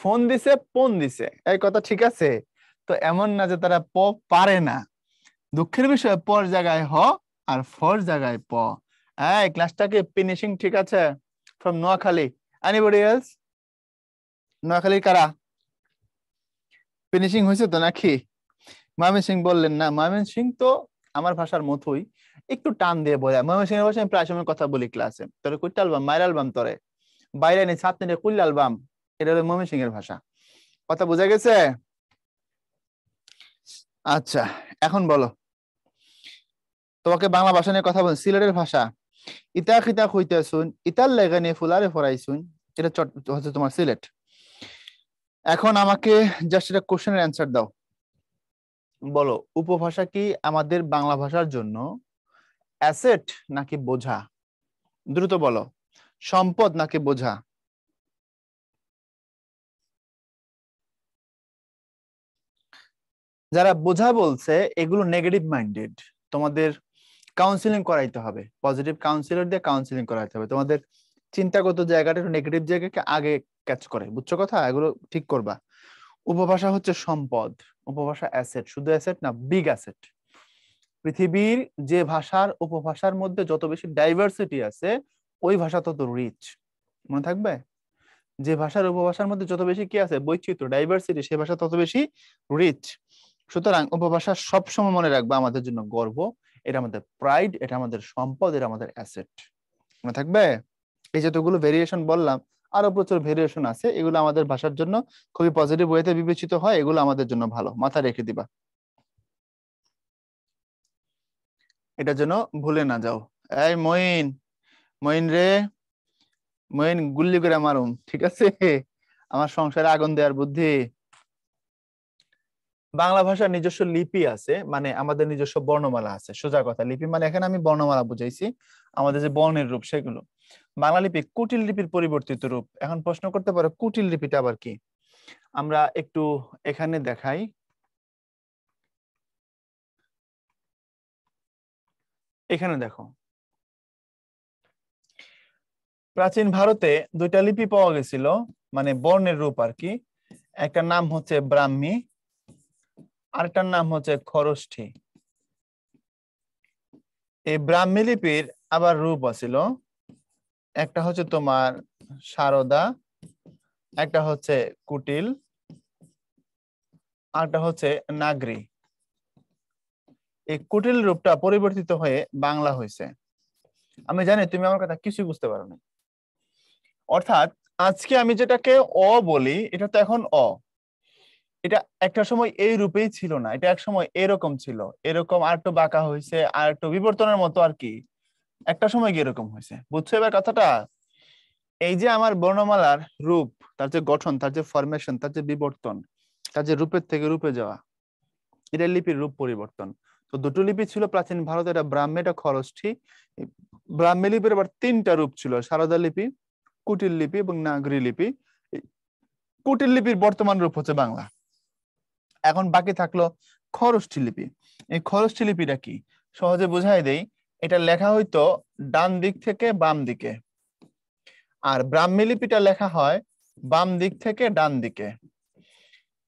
A: ফোন দিছে পন দিছে, এই কথা ঠিক আছে? তো এমন না যে তারা পারে না, দুঃখের বিষয় পর জায়গায় আর ফর জায়গায় এই ক্লাসটাকে ফিনিশিং ঠিক আছে? From Noakhali, anybody else? নোয়াখালীর কারা ফিনিশিং হয়েছে তো নাকি? ময়মনসিং বললেন না, ময়মনসিং তো আমার ভাষার মতোই একটু টান দিয়ে বলে। ময়মনসিং এর ভাষায় আমি প্রায় সময় কথা বলি ক্লাসে, তোরে কুইটা অ্যালবাম মাইর অ্যালবাম, তোরে বাইরে নেই ছাত্রীদের কুইল অ্যালবাম, এটা হলো ময়মনসিং এর ভাষা। কথা বোঝা গেছে? আচ্ছা, এখন বলো, তোমাকে বাংলা ভাষা নিয়ে কথা বল, সিলেটের ভাষা, ইতা খিতা হইতেছুন, ইতার লেগানে ফুলারে ফরাইছুন, এটা হচ্ছে তোমার সিলেট। এখন আমাকে জাস্ট এটা কোশ্চেনের অ্যান্সার দাও। বলো, উপভাষা কি আমাদের বাংলা ভাষার জন্য অ্যাসেট নাকি বোঝা? দ্রুত বলো, সম্পদ নাকি বোঝা? যারা বোঝা বলছে এগুলো নেগেটিভ মাইন্ডেড। তোমাদের কাউন্সিলিং করাইতে হবে, পজিটিভ কাউন্সিলর দিয়ে কাউন্সিলিং করাইতে হবে। তোমাদের চিন্তাগত জায়গাটা একটু নেগেটিভ জায়গাকে আগে ক্যাচ করে, বুঝছো কথা? এগুলো ঠিক করবা। উপভাষা হচ্ছে সম্পদ, উপভাষা অ্যাসেট, শুধু অ্যাসেট না, বিগ অ্যাসেট। পৃথিবীর যে ভাষার উপভাষার মধ্যে যত বেশি ডাইভার্সিটি আছে, ওই ভাষা তত রিচ। মনে থাকবে, যে ভাষার উপভাষার মধ্যে যত বেশি কি আছে, বৈচিত্র্য, ডাইভার্সিটি, সে ভাষা তত বেশি রিচ। সুতরাং উপভাষা সবসময় মনে রাখবা আমাদের জন্য গর্ব, এটা আমাদের প্রাইড, এটা আমাদের সম্পদ, এটা আমাদের অ্যাসেট। মনে থাকবে? এই যতগুলো ভেরিয়েশন বললাম, আরো প্রচুর ভেরিয়েশন আছে, এগুলো আমাদের ভাষার জন্য খুবই পজিটিভ ওয়েতে বিবেচিত হয়, এগুলো আমাদের জন্য ভালো, মাথায় রেখে দিবা, এটা যেন ভুলে না যাও। এই মঈন, মঈন রে, মঈন গুল্লি করে মারুম, ঠিক আছে? আমার সংসারে আগুন দেওয়ার বুদ্ধি। বাংলা ভাষার নিজস্ব লিপি আছে, মানে আমাদের নিজস্ব বর্ণমালা আছে, সোজা কথা। লিপি মানে এখানে আমি বর্ণমালা বুঝাইছি, আমাদের যে বর্ণের রূপ সেগুলো। বাংলা লিপি কুটিল লিপির পরিবর্তিত রূপ। এখন প্রশ্ন করতে পারো কুটিল লিপিটা আবার কি? আমরা একটু এখানে দেখাই। এখানে দেখো, প্রাচীন ভারতে দুইটা লিপি পাওয়া গেছিল, মানে বর্ণের রূপ আর কি। একটার নাম হচ্ছে ব্রাহ্মী, আরেকটার নাম হচ্ছে খরষ্ঠী। এই ব্রাহ্মী লিপির আবার রূপ আছিল, একটা হচ্ছে তোমার সারদা, একটা হচ্ছে কুটিল, আরেকটা হচ্ছে নাগরী। এই কুটিল রূপটা পরিবর্তিত হয়ে বাংলা হয়েছে। আমি জানি তুমি আমার কথা কিছুই বুঝতে পারো না। অর্থাৎ আজকে আমি যেটাকে অ বলি, এটা তো এখন অ। এটা একটা সময় এই রূপেই ছিল না, এটা এক সময় এরকম ছিল, এরকম আর একটু বাঁকা হয়েছে, আর একটু বিবর্তনের মতো আর কি। একটা সময় গিয়ে এরকম হয়েছে, বুঝছো এবার কথাটা? এই যে আমার বর্ণমালার রূপ, তার যে গঠন, তার যে ফরমেশন, তার যে বিবর্তন, তার যে রূপের থেকে রূপে যাওয়া, এটা লিপির রূপ পরিবর্তন। তো দুটো লিপি ছিল প্রাচীন ভারতে, এটা ব্রাহ্মী, এটা খরষ্ঠী। ব্রাহ্মী লিপির আবার তিনটা রূপ ছিল, সারদা লিপি, কুটিল লিপি এবং নাগরী লিপি। এই কুটিল লিপির বর্তমান রূপ হচ্ছে বাংলা। এখন বাকি থাকলো খরষ্ঠী লিপি। এই খরষ্ঠী লিপিটা কি, সহজে বুঝাই দেই। এটা লেখা হইতো ডান দিক থেকে বাম দিকে, আর ব্রাহ্মী লিপিটা লেখা হয় বাম দিক থেকে ডান দিকে।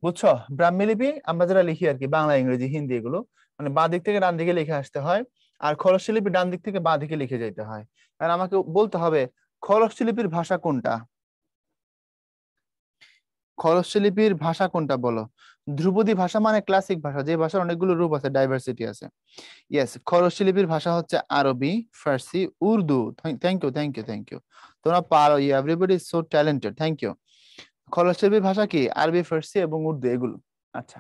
A: বুঝছো? ব্রাহ্মী লিপি আমরা যেটা লিখি আর কি, বাংলা, ইংরেজি, হিন্দি, এগুলো মানে বাঁ দিক থেকে ডান দিকে লিখে আসতে হয়, আর খরষ্ঠী লিপি ডান দিক থেকে বাঁ দিকে লিখে যেতে হয়। আর আমাকে বলতে হবে খরষ্ঠী লিপির ভাষা কোনটা। খরষ্ঠী লিপির ভাষা কোনটা বলো? ধ্রুপদী ভাষা মানে ক্লাসিক ভাষা, যে ভাষার অনেকগুলো রূপ আছে, ডাইভার্সিটি আছে। ইয়েস, খরষ্ঠী লিপির ভাষা হচ্ছে Arabic, Farsi, Urdu. Thank you, thank you, thank you. তোমরা পারো, everybody is so talented, thank you. Kharosthi লিপির ভাষা কি? আরবি, ফার্সি এবং উর্দু, এগুলো। আচ্ছা,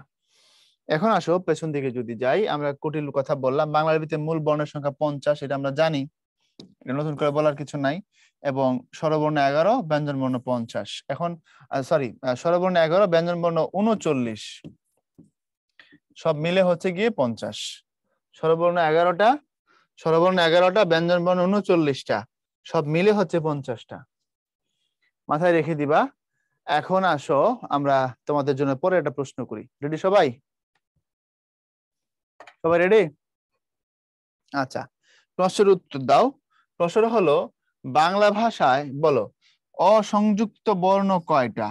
A: এখন আসো পেছন দিকে যদি যাই, আমরা কুটিল কথা বললাম। বাংলা লিপিতে মূল বর্ণের সংখ্যা 50, এটা আমরা জানি, এটা নতুন করে বলার কিছু নাই। এবং স্বরবর্ণ 11, ব্যঞ্জন বর্ণ 50। এখন সরি, স্বরবর্ণ 11, ব্যঞ্জন বর্ণ 39, সব মিলে হচ্ছে গিয়ে 50। স্বরবর্ণ 11টা, স্বরবর্ণ 11টা, ব্যঞ্জন বর্ণ 39টা, সব মিলে হচ্ছে 50টা। মাথায় রেখে দিবা। এখন আসো আমরা তোমাদের জন্য পরে একটা প্রশ্ন করি। রেডি সবাই? সবাই রেডি? আচ্ছা, প্রশ্নের উত্তর দাও। প্রশ্ন হলো, বাংলা ভাষায় বলো অসংযুক্ত বর্ণ কয়টা?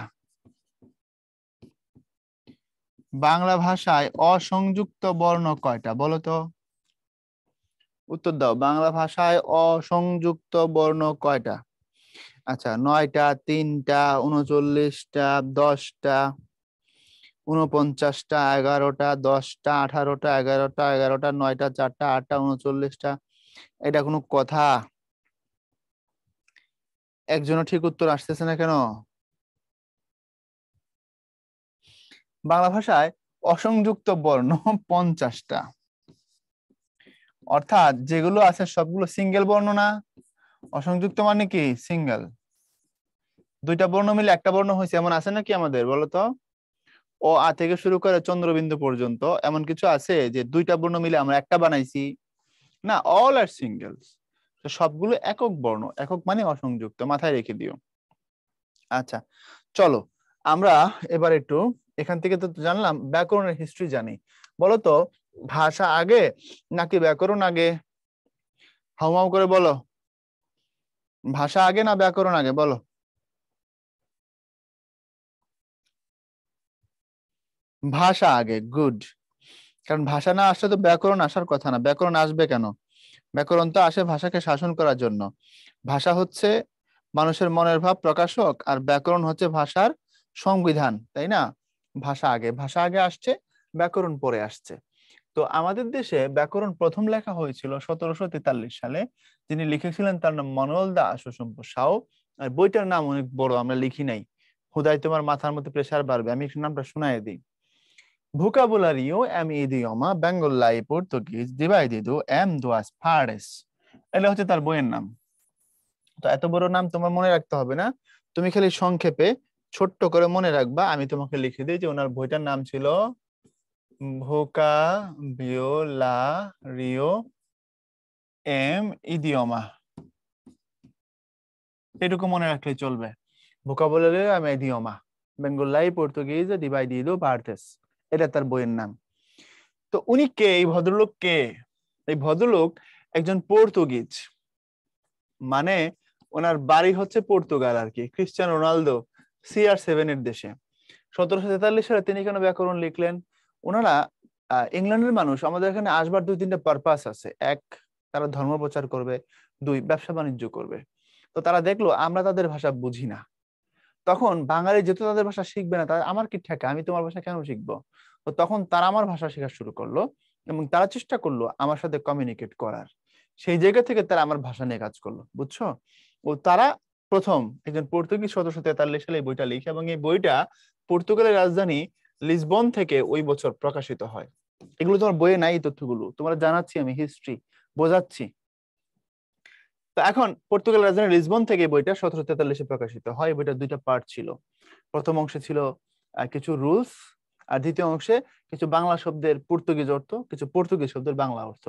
A: বাংলা ভাষায় অসংযুক্ত বর্ণ কয়টা বলো তো? উত্তর দাও, বাংলা ভাষায় অসংযুক্ত বর্ণ কয়টা? আচ্ছা, 9টা, 3টা, 39টা, 10টা, 49টা, 11টা, 10টা, 18টা, 11টা, 11টা, 9টা, 4টা, 8টা, 39টা। এটা কোনো কথা? একজনও ঠিক উত্তর আসতেছে না কেন? বাংলা ভাষায় অসংযুক্ত বর্ণ 50টা, অর্থাৎ যেগুলো আছে সবগুলো সিঙ্গেল বর্ণ না। অসংযুক্ত মানে কি? সিঙ্গেল। দুইটা বর্ণ মিলে একটা বর্ণ হয়েছে এমন আছে নাকি আমাদের, বলো তো? ও আ থেকে শুরু করে চন্দ্রবিন্দু পর্যন্ত এমন কিছু আছে যে দুইটা বর্ণ মিলে আমরা একটা বানাইছি? না, অল আর সিঙ্গেলস। তো সবগুলো একক বর্ণ, একক মানে অসংযুক্ত, মাথায় রেখে দিও। আচ্ছা, চলো আমরা এবার একটু এখান থেকে তো জানলাম ব্যাকরণের হিস্ট্রি জানি। বলো তো ভাষা আগে নাকি ব্যাকরণ আগে? হাউমাউ করে বলো, ভাষা আগে না ব্যাকরণ আগে, বলো। ভাষা আগে, গুড। কারণ ভাষা না আসলে তো ব্যাকরণ আসার কথা না। ব্যাকরণ আসবে কেন? ব্যাকরণ তো আসে ভাষাকে শাসন করার জন্য। ভাষা হচ্ছে মানুষের মনের ভাব প্রকাশক, আর ব্যাকরণ হচ্ছে ভাষার সংবিধান, তাই না? ভাষা আগে, ভাষা আগে আসছে, ব্যাকরণ পরে আসছে। তো আমাদের দেশে ব্যাকরণ প্রথম লেখা হয়েছিল 1743 সালে। যিনি লিখেছিলেন তার নাম মনোল দাস শম্পু সাউ। আর বইটার নাম অনেক বড়, আমরা লিখি নাই, হুদাই তোমার মাথার মধ্যে প্রেসার বাড়বে, আমি একটু নামটা শোনায় দিই। Vocabulário é um idioma bengali português dividido em duas partes. এটা হচ্ছে তার বইয়ের নাম। তো এত বড় নাম তোমার মনে রাখতে হবে না, তুমি খালি সংক্ষেপে ছোট্ট করে মনে রাখবা। আমি তোমাকে লিখে দিই যে ওনার বইটার নাম ছিল ভোকাবিওলারিও এম ইডিওমা। এটুকু মনে রাখলে চলবে। ভোকাবুলারিও এম ইডিওমা বেঙ্গলাই পর্তুগিজ ডিভাইডিদো পার্টেস, এটা তার বইয়ের নাম। তো উনি কে, এই ভদ্রলোক কে? এই ভদ্রলোক একজন পর্তুগিজ, মানে ওনার বাড়ি হচ্ছে পর্তুগাল আর কি। ক্রিস্টিয়ানো রোনালদো CR7 এর দেশে। 1743 সালে তিনি কেন ব্যাকরণ লিখলেন? ওনারা ইংল্যান্ডের মানুষ, আমাদের এখানে আসবার দুই তিনটা পারপাস আছে। এক, তারা ধর্ম প্রচার করবে। দুই, ব্যবসা বাণিজ্য করবে। তো তারা দেখলো আমরা তাদের ভাষা বুঝি না। তখন বাঙালি যেহেতু তাদের ভাষা শিখবে না, তাদের আমার কি ঠেকা, আমি তোমার ভাষা কেন শিখবো? তো তখন তারা আমার ভাষা শেখা শুরু করলো এবং তারা চেষ্টা করলো আমার সাথে কমিউনিকেট করার। সেই জায়গা থেকে তারা আমার ভাষা নিয়ে কাজ করলো, বুঝছো? ও তারা প্রথম একজন পর্তুগিজ 1743 সালে এই বইটা লিখে, এবং এই বইটা পর্তুগালের রাজধানী লিসবন থেকে ওই বছর প্রকাশিত হয়। এগুলো তোমার বইয়ে নাই, এই তথ্যগুলো তোমরা জানাচ্ছি, আমি হিস্ট্রি বোঝাচ্ছি। তো এখন পর্তুগাল রাজধানী লিসবন থেকে বইটা 1743 প্রকাশিত হয়। বইটা দুইটা পার্ট ছিল। প্রথম অংশে ছিল কিছু রুলস, আর দ্বিতীয় অংশে কিছু বাংলা শব্দের পর্তুগিজ অর্থ, কিছু পর্তুগিজ শব্দের বাংলা অর্থ।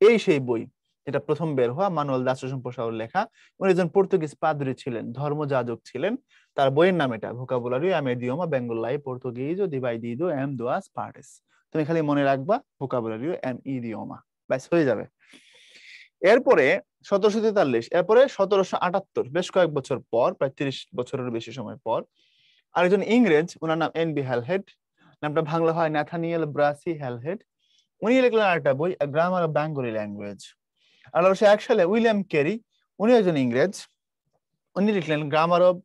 A: এই সেই বই যেটা প্রথম বের হওয়া, মানুয়েল দাস সম্পসাউর লেখা। উনি একজন পর্তুগিজ পাদ্রী ছিলেন, ধর্মযাজক ছিলেন। তার বইয়ের নাম এটা, ভোকাবুলারিও এম ইডিওমা বেঙ্গলাই পর্তুগিজ ডিভাইডিদো এম দুয়াস পার্টেস। তুমি খালি মনে রাখবা ভোকাবুলারিও এম ইডিওমা, ব্যাস হয়ে যাবে। এরপরে 1743, এরপরে 1778, বেশ কয়েক বছর পর, প্রায় 30 বছরের বেশি সময় পর, আরেকজন ইংরেজ, ওনার নাম NB হ্যালহেড, নামটা বাংলা হয় ন্যাথানিয়েল ব্রাসি হ্যালহেড। উনি লিখলেন আরেকটা বই, গ্রামার অফ বেঙ্গলি ল্যাঙ্গুয়েজ। 1801 সালে উইলিয়াম ক্যারি, উনি একজন ইংরেজ, উনি লিখলেন গ্রামার অফ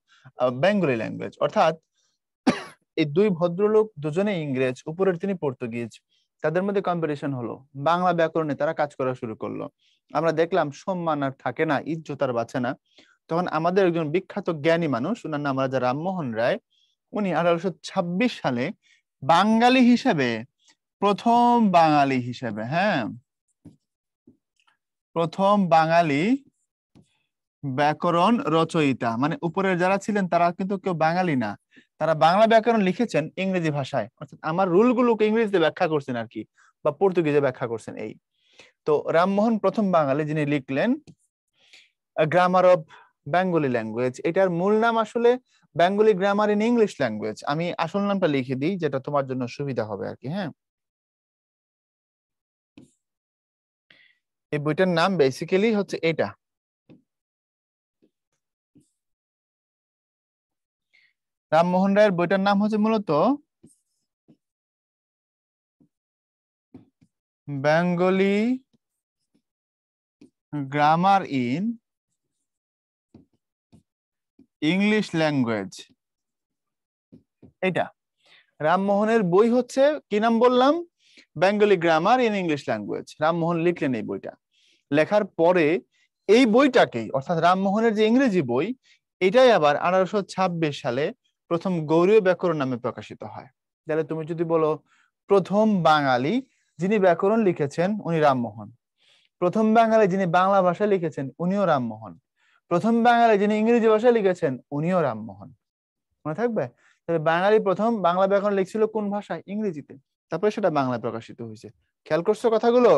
A: বেঙ্গলি ল্যাঙ্গুয়েজ। অর্থাৎ এই দুই ভদ্রলোক দুজনে ইংরেজ, উপরের তিনি পর্তুগিজ, তাদের মধ্যে কম্পিটিশন হলো। বাংলা ব্যাকরণে তারা কাজ করা শুরু করলো। আমরা দেখলাম সম্মান আর থাকে না, ইজ্জত আর বাঁচে না। তখন আমাদের একজন বিখ্যাত জ্ঞানী মানুষ, ওনার নাম রাজা রামমোহন রায়, উনি 1826 সালে বাঙালি হিসেবে, প্রথম বাঙালি হিসেবে, হ্যাঁ, প্রথম বাঙালি ব্যাকরণ রচয়িতা, মানে উপরের যারা ছিলেন তারা কিন্তু কেউ বাঙালি না, তারা বাংলা ব্যাকরণ লিখেছেন ইংরেজি ভাষায়, অর্থাৎ আমার রুলগুলোকে ইংরেজিতে ব্যাখ্যা করছেন আর কি, বা পর্তুগিজে ব্যাখ্যা করছেন। এই তো রামমোহন প্রথম বাঙালি যিনি লিখলেন গ্রামার অফ বেঙ্গলি ল্যাঙ্গুয়েজ। এটার মূল নাম আসলে Bengali grammar in English language. আমি আসল নামটা লিখে দিই, যেটা তোমার জন্য সুবিধা হবে আর কি। হ্যাঁ, এই বইটার নাম বেসিক্যালি হচ্ছে এটা। রামমোহন রায়ের বইটার নাম হচ্ছে মূলত Bengali grammar in English language. এটা রামমোহনের বই হচ্ছে, কি নাম বললাম? Bengali grammar in English language. Rammohan লিখলেন এই বইটা। লেখার পরে এই বইটাকেই, অর্থাৎ রামমোহনের যে ইংরেজি বই, এটাই আবার 1826 সালে প্রথম গৌড়ীয় ব্যাকরণ নামে প্রকাশিত হয়। তাহলে তুমি যদি বলো প্রথম বাঙালি যিনি ব্যাকরণ লিখেছেন উনি রামমোহন, প্রথম বাঙালি যিনি বাংলা ভাষায় লিখেছেন উনিও রামমোহন, প্রথম বাঙালি যিনি ইংরেজি ভাষায় লিখেছেন উনিও রামমোহন। মনে থাকবে? তবে বাঙালি প্রথম বাংলা ব্যাকরণ লিখছিল কোন ভাষায়? ইংরেজিতে। তারপরে সেটা বাংলায় প্রকাশিত হয়েছে। খেয়াল করছো কথাগুলো?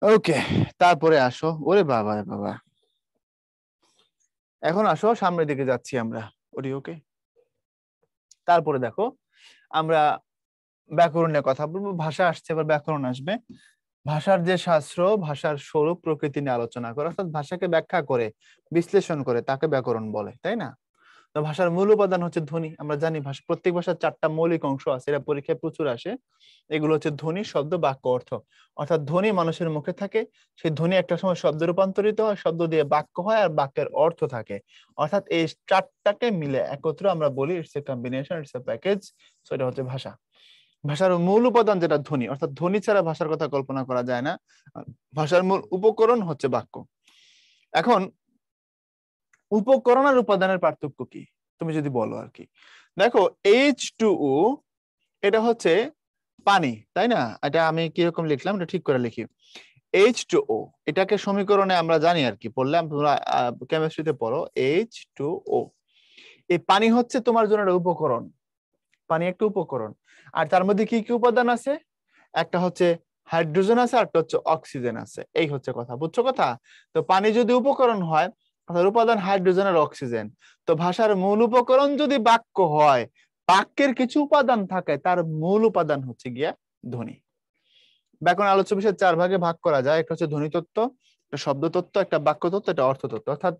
A: ওকে, তারপরে আসো। ওরে বাবা রে বাবা, এখন আসো সামনের দিকে যাচ্ছি আমরা। ওটি ওকে। তারপরে দেখো আমরা ব্যাকরণ নিয়ে কথা বলবো। ভাষা আসছে, এবার ব্যাকরণ আসবে। ভাষার যে শাস্ত্র, ভাষার স্বরূপ প্রকৃতি নিয়ে আলোচনা করে, অর্থাৎ ভাষাকে ব্যাখ্যা করে বিশ্লেষণ করে, তাকে ব্যাকরণ বলে, তাই না? তো ভাষার মূল উপাদান হচ্ছে ধ্বনি। আমরা জানি ভাষা, প্রত্যেক ভাষার 4টা মৌলিক অংশ আছে, এটা পরীক্ষায় প্রচুর আসে। এগুলো হচ্ছে ধ্বনি, শব্দ, বাক্য, অর্থ। অর্থাৎ ধ্বনি মানুষের মুখে থাকে, সেই ধ্বনি একটা সময় শব্দে রূপান্তরিত হয়, শব্দ দিয়ে বাক্য হয়, আর বাক্যের অর্থ থাকে। অর্থাৎ এই 4টাকে মিলে একত্র আমরা বলি it's a combination, it's a package. So এটা হচ্ছে ভাষা। ভাষার মূল উপাদান যেটা ধ্বনি, অর্থাৎ ধ্বনি ছাড়া ভাষার কথা কল্পনা করা যায় না। ভাষার মূল উপকরণ হচ্ছে বাক্য। এখন উপকরণ আর উপাদানের পার্থক্য কি তুমি যদি বলো আর কি। দেখো H2O এটা হচ্ছে পানি, তাই না? এটা আমি কিরকম লিখলাম, এটা ঠিক করে লিখি। H2O এটাকে সমীকরণে আমরা জানি আর কি, পড়লাম তোমরা কেমিস্ট্রিতে পড়ো। H2O, এই পানি হচ্ছে তোমার জন্য একটা উপকরণ। পানি একটা উপকরণ। আর তার মধ্যে কি কি উপাদান আছে? একটা হচ্ছে হাইড্রোজেন আছে, আর একটা হচ্ছে অক্সিজেন আছে। এই হচ্ছে কথা, বুঝছো কথা? তো পানি যদি উপকরণ হয়, তাহলে উপাদান হাইড্রোজেন আর অক্সিজেন। তো ভাষার মূল উপকরণ যদি বাক্য হয়, বাক্যের কিছু উপাদান থাকে, তার মূল উপাদান হচ্ছে গিয়া ধ্বনি। ব্যাকরণ আলোচ্য বিষয় 4 ভাগে ভাগ করা যায়। একটা হচ্ছে ধ্বনি তত্ত্ব, একটা শব্দ তত্ত্ব, একটা বাক্য তত্ত্ব, একটা অর্থ তত্ত্ব। অর্থাৎ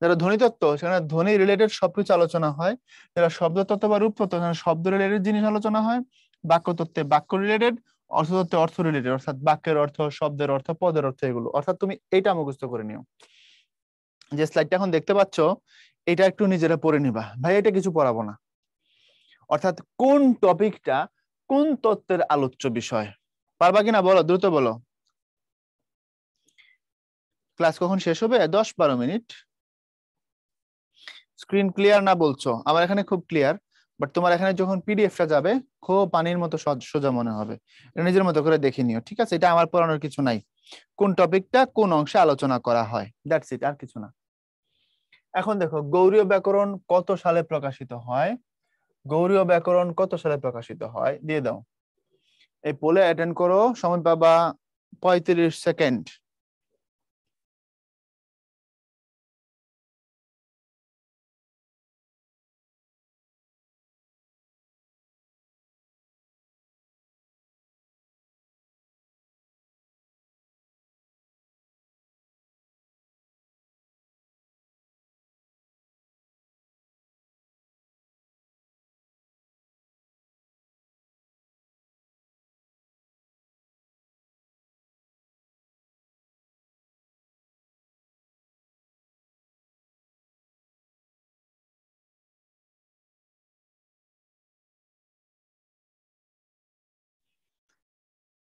A: যারা ধ্বনি তত্ত্ব, সেখানে ধ্বনি রিলেটেড সবকিছু আলোচনা হয়। যারা শব্দ তত্ত্ব বা রূপ তত্ত্ব, সেখানে শব্দ রিলেটেড জিনিস আলোচনা হয়। বাক্য তত্ত্বে বাক্য রিলেটেড, অর্থ তত্ত্বে অর্থ রিলেটেড, অর্থাৎ বাক্যের অর্থ, শব্দের অর্থ, পদের অর্থ, এগুলো। অর্থাৎ তুমি এইটা মুখস্থ করে নিও। যে স্লাইডটা এখন দেখতে পাচ্ছ, এটা একটু নিজেরা পড়ে নিবা। ভাই এটা কিছু পড়াবো না। অর্থাৎ কোন টপিকটা কোন তত্ত্বের আলোচ্য বিষয়, পারবা কিনা বলো, দ্রুত বলো। ক্লাস কখন শেষ হবে? 10-12 মিনিট। স্ক্রিন ক্লিয়ার না বলছো? আমার এখানে খুব ক্লিয়ার, বাট তোমার এখানে যখন পিডিএফটা যাবে, খুব পানির মতো সোজা মনে হবে। এটা নিজের মতো করে দেখে নিও, ঠিক আছে? এটা আমার পড়ানোর কিছু নাই। কোন টপিকটা কোন অংশে আলোচনা করা হয়, দ্যাটস ইট, আর কিছু না। এখন দেখো গৌড়ীয় ব্যাকরণ কত সালে প্রকাশিত হয়? গৌড়ীয় ব্যাকরণ কত সালে প্রকাশিত হয় দিয়ে দাও। এই পোলে অ্যাটেন্ড করো, সময় পাবা 35 সেকেন্ড।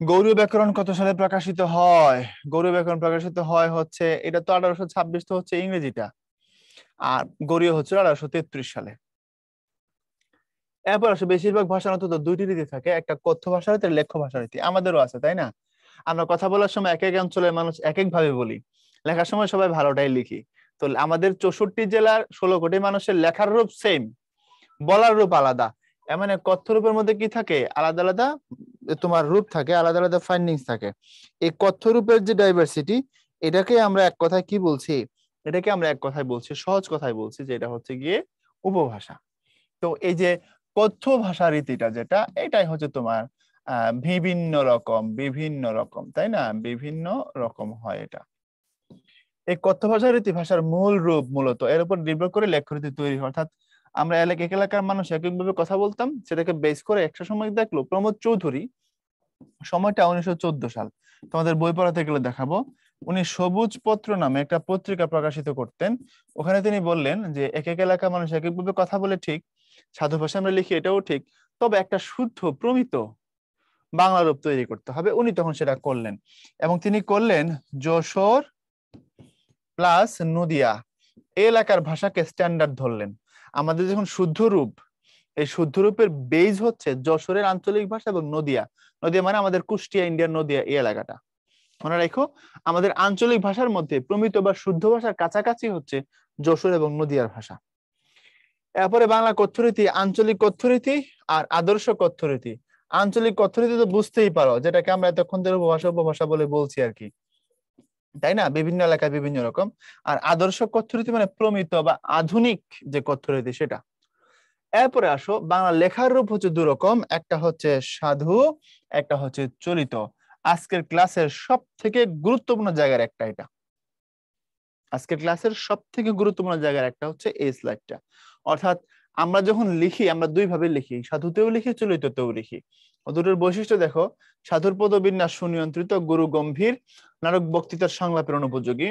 A: গৌড়ীয় ব্যাকরণ কত সালে প্রকাশিত হয়? গৌড়ীয় ব্যাকরণ প্রকাশিত হয় হচ্ছে, এটা তো 1826, তো হচ্ছে ইংরেজিটা, আর গৌড়ীয় হচ্ছে 1833 সালে। এরপর আসে বেশিরভাগ ভাষার অন্তত 2টি রীতি থাকে, একটা কথ্য ভাষা রীতি, লেখ্য ভাষা রীতি। আমাদেরও আছে, তাই না? আমরা কথা বলার সময় এক এক অঞ্চলের মানুষ এক এক ভাবে বলি, লেখার সময় সবাই ভালোটাই লিখি। তো আমাদের 64 জেলার 16 কোটি মানুষের লেখার রূপ সেম, বলার রূপ আলাদা। এর মানে কথ্য রূপের মধ্যে কি থাকে, আলাদা আলাদা তোমার রূপ থাকে, আলাদা আলাদা ফাইন্ডিংস থাকে। এই কথ্য রূপের যে ডাইভার্সিটি, এটাকে আমরা এক কথায় কি বলছি, এটাকে আমরা এক কথায় বলছি, সহজ কথায় বলছি যে এটা হচ্ছে গিয়ে উপভাষা। তো এই যে কথ্য ভাষা রীতিটা যেটা, এটাই হচ্ছে তোমার বিভিন্ন রকম, তাই না, বিভিন্ন রকম হয় এটা। এই কথ্য ভাষা রীতি ভাষার মূল রূপ মূলত এর উপর নির্ভর করে লেখ্যরীতি তৈরি হয়। অর্থাৎ আমরা এক এলাকার মানুষ একইভাবে কথা বলতাম, সেটাকে বেস করে একটা সময় দেখলো প্রমোদ চৌধুরী, সময়টা 1914 সাল, তোমাদের বই পড়াতে গেলে দেখাবো, উনি সবুজ পত্র নামে একটা পত্রিকা প্রকাশিত করতেন। ওখানে তিনি বললেন যে এক এলাকার মানুষ এক একভাবে কথা বলে ঠিক, সাধু ভাষা আমরা লিখি এটাও ঠিক, তবে একটা শুদ্ধ প্রমিত বাংলা রূপ তৈরি করতে হবে। উনি তখন সেটা করলেন, এবং তিনি করলেন যশোর প্লাস নদিয়া এই এলাকার ভাষাকে স্ট্যান্ডার্ড ধরলেন। আমাদের যখন শুদ্ধ রূপ, এই শুদ্ধ রূপের বেজ হচ্ছে যশোরের আঞ্চলিক ভাষা এবং নদিয়া, নদিয়া মানে আমাদের কুষ্টিয়া ইন্ডিয়ার নদিয়া এই এলাকাটা। মনে রাখো, আমাদের আঞ্চলিক ভাষার মধ্যে প্রমিত বা শুদ্ধ ভাষার কাছাকাছি হচ্ছে যশোর এবং নদিয়ার ভাষা। এরপরে বাংলা কথ্যরীতি, আঞ্চলিক কথ্যরীতি আর আদর্শ কথ্যরীতি। আঞ্চলিক কথ্যরীতি তো বুঝতেই পারো, যেটাকে আমরা এতক্ষণ ধরে উপভাষা বলে বলছি আর কি, তাই না, বিভিন্ন এলাকায় বিভিন্ন রকম। আর আদর্শ কথ্যরীতি মানে প্রমিত বা আধুনিক যে কথ্যরীতি সেটা। এরপরে আসো, বাংলা লেখার রূপ হচ্ছে দু রকম, একটা হচ্ছে সাধু, একটা হচ্ছে চলিত। আজকের ক্লাসের সব থেকে গুরুত্বপূর্ণ জায়গার একটা এটা, আজকের ক্লাসের সব থেকে গুরুত্বপূর্ণ জায়গার একটা হচ্ছে এই স্লাইডটা। অর্থাৎ আমরা যখন লিখি, আমরা দুই ভাবে লিখি, সাধুতেও লিখি, চলিততেও লিখি। দুটোর বৈশিষ্ট্য দেখো, সাধুর পদবিন্যাস সুনিয়ন্ত্রিত, গুরু গম্ভীর, নারক বক্তৃতার সংলাপের অনুপযোগী,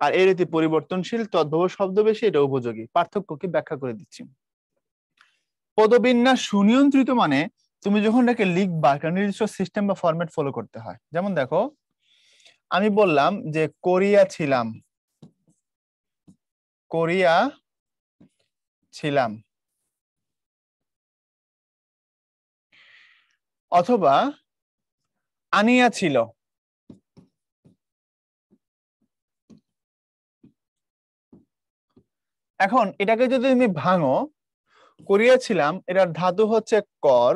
A: আর এই রীতি পরিবর্তনশীল, তদ্ভব শব্দ বেশি, এটা উপযোগী। পার্থক্য কি ব্যাখ্যা করে দিচ্ছি। পদবিন্যাস সুনিয়ন্ত্রিত মানে তুমি যখন এটাকে লিখবা, একটা নির্দিষ্ট সিস্টেম বা ফরম্যাট ফলো করতে হয়। যেমন দেখো, আমি বললাম যে কোরিয়া ছিলাম, কোরিয়া ছিলাম, অথবা আনিয়া ছিল। এখন এটাকে যদি তুমি ভাঙো, কোরিয়া ছিলাম এটার ধাতু হচ্ছে কর,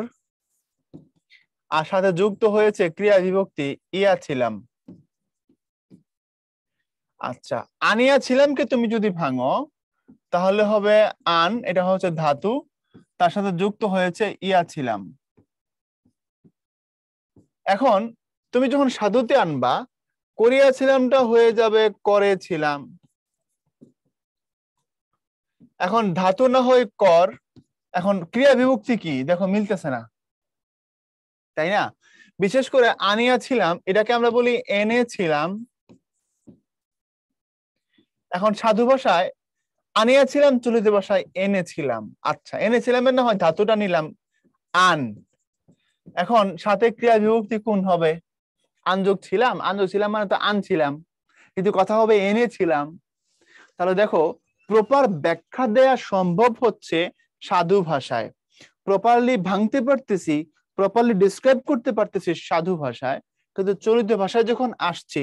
A: আর সাথে যুক্ত হয়েছে ক্রিয়া বিভক্তি ইয়া ছিলাম। আচ্ছা, আনিয়া ছিলামকে তুমি যদি ভাঙো তাহলে হবে আন, এটা হচ্ছে ধাতু, তার সাথে যুক্ত হয়েছে ইয়া ছিলাম। এখন তুমি যখন সাধুতে আনবা, কোরিয়া ছিলামটা হয়ে যাবে করে ছিলাম। এখন ধাতু না হয় কর, এখন ক্রিয়া বিভক্তি কি দেখো, মিলতেছে না, তাই না। বিশেষ করে আনিয়া ছিলাম এটাকে আমরা বলি এনে ছিলাম। এখন সাধু ভাষায় আনিয়া ছিলাম, চলিত ভাষায় এনেছিলাম। আচ্ছা, এনেছিলাম না হয় ধাতুটা নিলাম আন, এখন সাথে ক্রিয়া বিভক্তি কোন হবে, আনযোগ ছিলাম, আনযোগ ছিলাম মানে তো আনছিলাম, কিন্তু কথা হবে এনেছিলাম। তাহলে দেখো, প্রপার ব্যাখ্যা দেয়া সম্ভব হচ্ছে সাধু ভাষায়, প্রপারলি ভাঙতে পারতেছি, প্রপারলি ডিসক্রাইব করতে পারতেছি সাধু ভাষায়। কিন্তু চলিত ভাষায় যখন আসছি,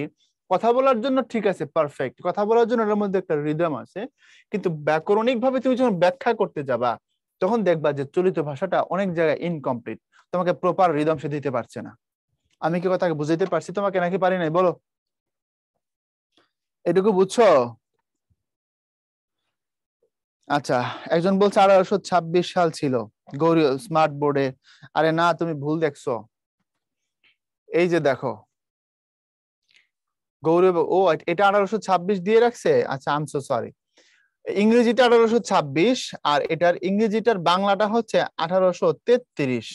A: কথা বলার জন্য ঠিক আছে, পারফেক্ট, কথা বলার জন্য এর মধ্যে একটা রিদম আছে, কিন্তু ব্যাকরণিক ভাবে তুমি যখন ব্যাখ্যা করতে যাবা, তখন দেখবা যে চলিত ভাষাটা অনেক জায়গায় ইনকমপ্লিট, তোমাকে প্রপার রিদম সে দিতে পারছে না। আমি কি কথাকে বুঝাইতে পারছি তোমাকে নাকি পারি নাই, বলো, এটুকু বুঝছো? আচ্ছা, একজন বলছে 1826 সাল ছিল গৌরী স্মার্ট বোর্ডে। আরে না, তুমি ভুল দেখছো। এই যে দেখো, গৌরব, ও এটা 1826 দিয়ে রাখছে। আচ্ছা, আই এম সো সরি, ইংরেজিটা 1826, আর এটার ইংরেজিটার বাংলাটা হচ্ছে 1833।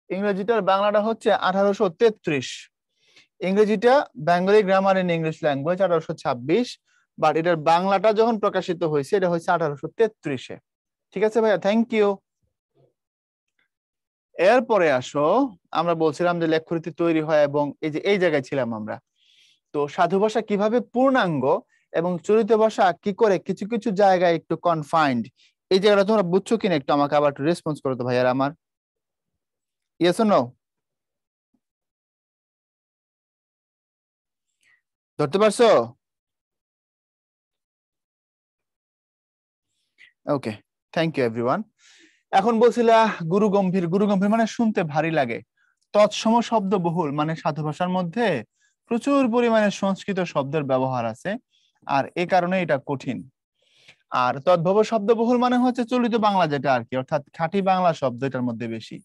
A: ইংরেজিটার বাংলাটা হচ্ছে 1833। ইংরেজিটা Bengali grammar in English language 1826, but এটার বাংলাটা যখন প্রকাশিত হয়েছে এটা হচ্ছে 1833-এ। ঠিক আছে ভাইয়া, থ্যাংক ইউ। এরপরে আসো, আমরা বলছিলাম যে লেখ্যরীতি তৈরি হয়, এবং এই যে এই জায়গায় ছিলাম আমরা। তো সাধু ভাষা কিভাবে পূর্ণাঙ্গ এবং চলিত ভাষা কি করে কিছু কিছু জায়গায় একটু কনফাইন্ড, এই জায়গাটা তোমরা বুঝছো কিনা একটু আমাকে আবার একটু রেসপন্স করো তো ভাইয়ার আমার, ইয়েস অর নো, ধরতে পারছো? ওকে, থ্যাংক ইউ এভরিওয়ান। এখন বলছিলা গুরু গম্ভীর, গুরু গম্ভীর মানে শুনতে ভারী লাগে। তৎসম শব্দ বহুল মানে সাধু ভাষার মধ্যে প্রচুর পরিমাণে সংস্কৃত শব্দের ব্যবহার আছে, আর এ কারণে এটা কঠিন। আর তদ্ভব শব্দ বহুল মানে হচ্ছে চলিত বাংলা যেটা আর কি, অর্থাৎ খাঁটি বাংলা শব্দ এটার মধ্যে বেশি।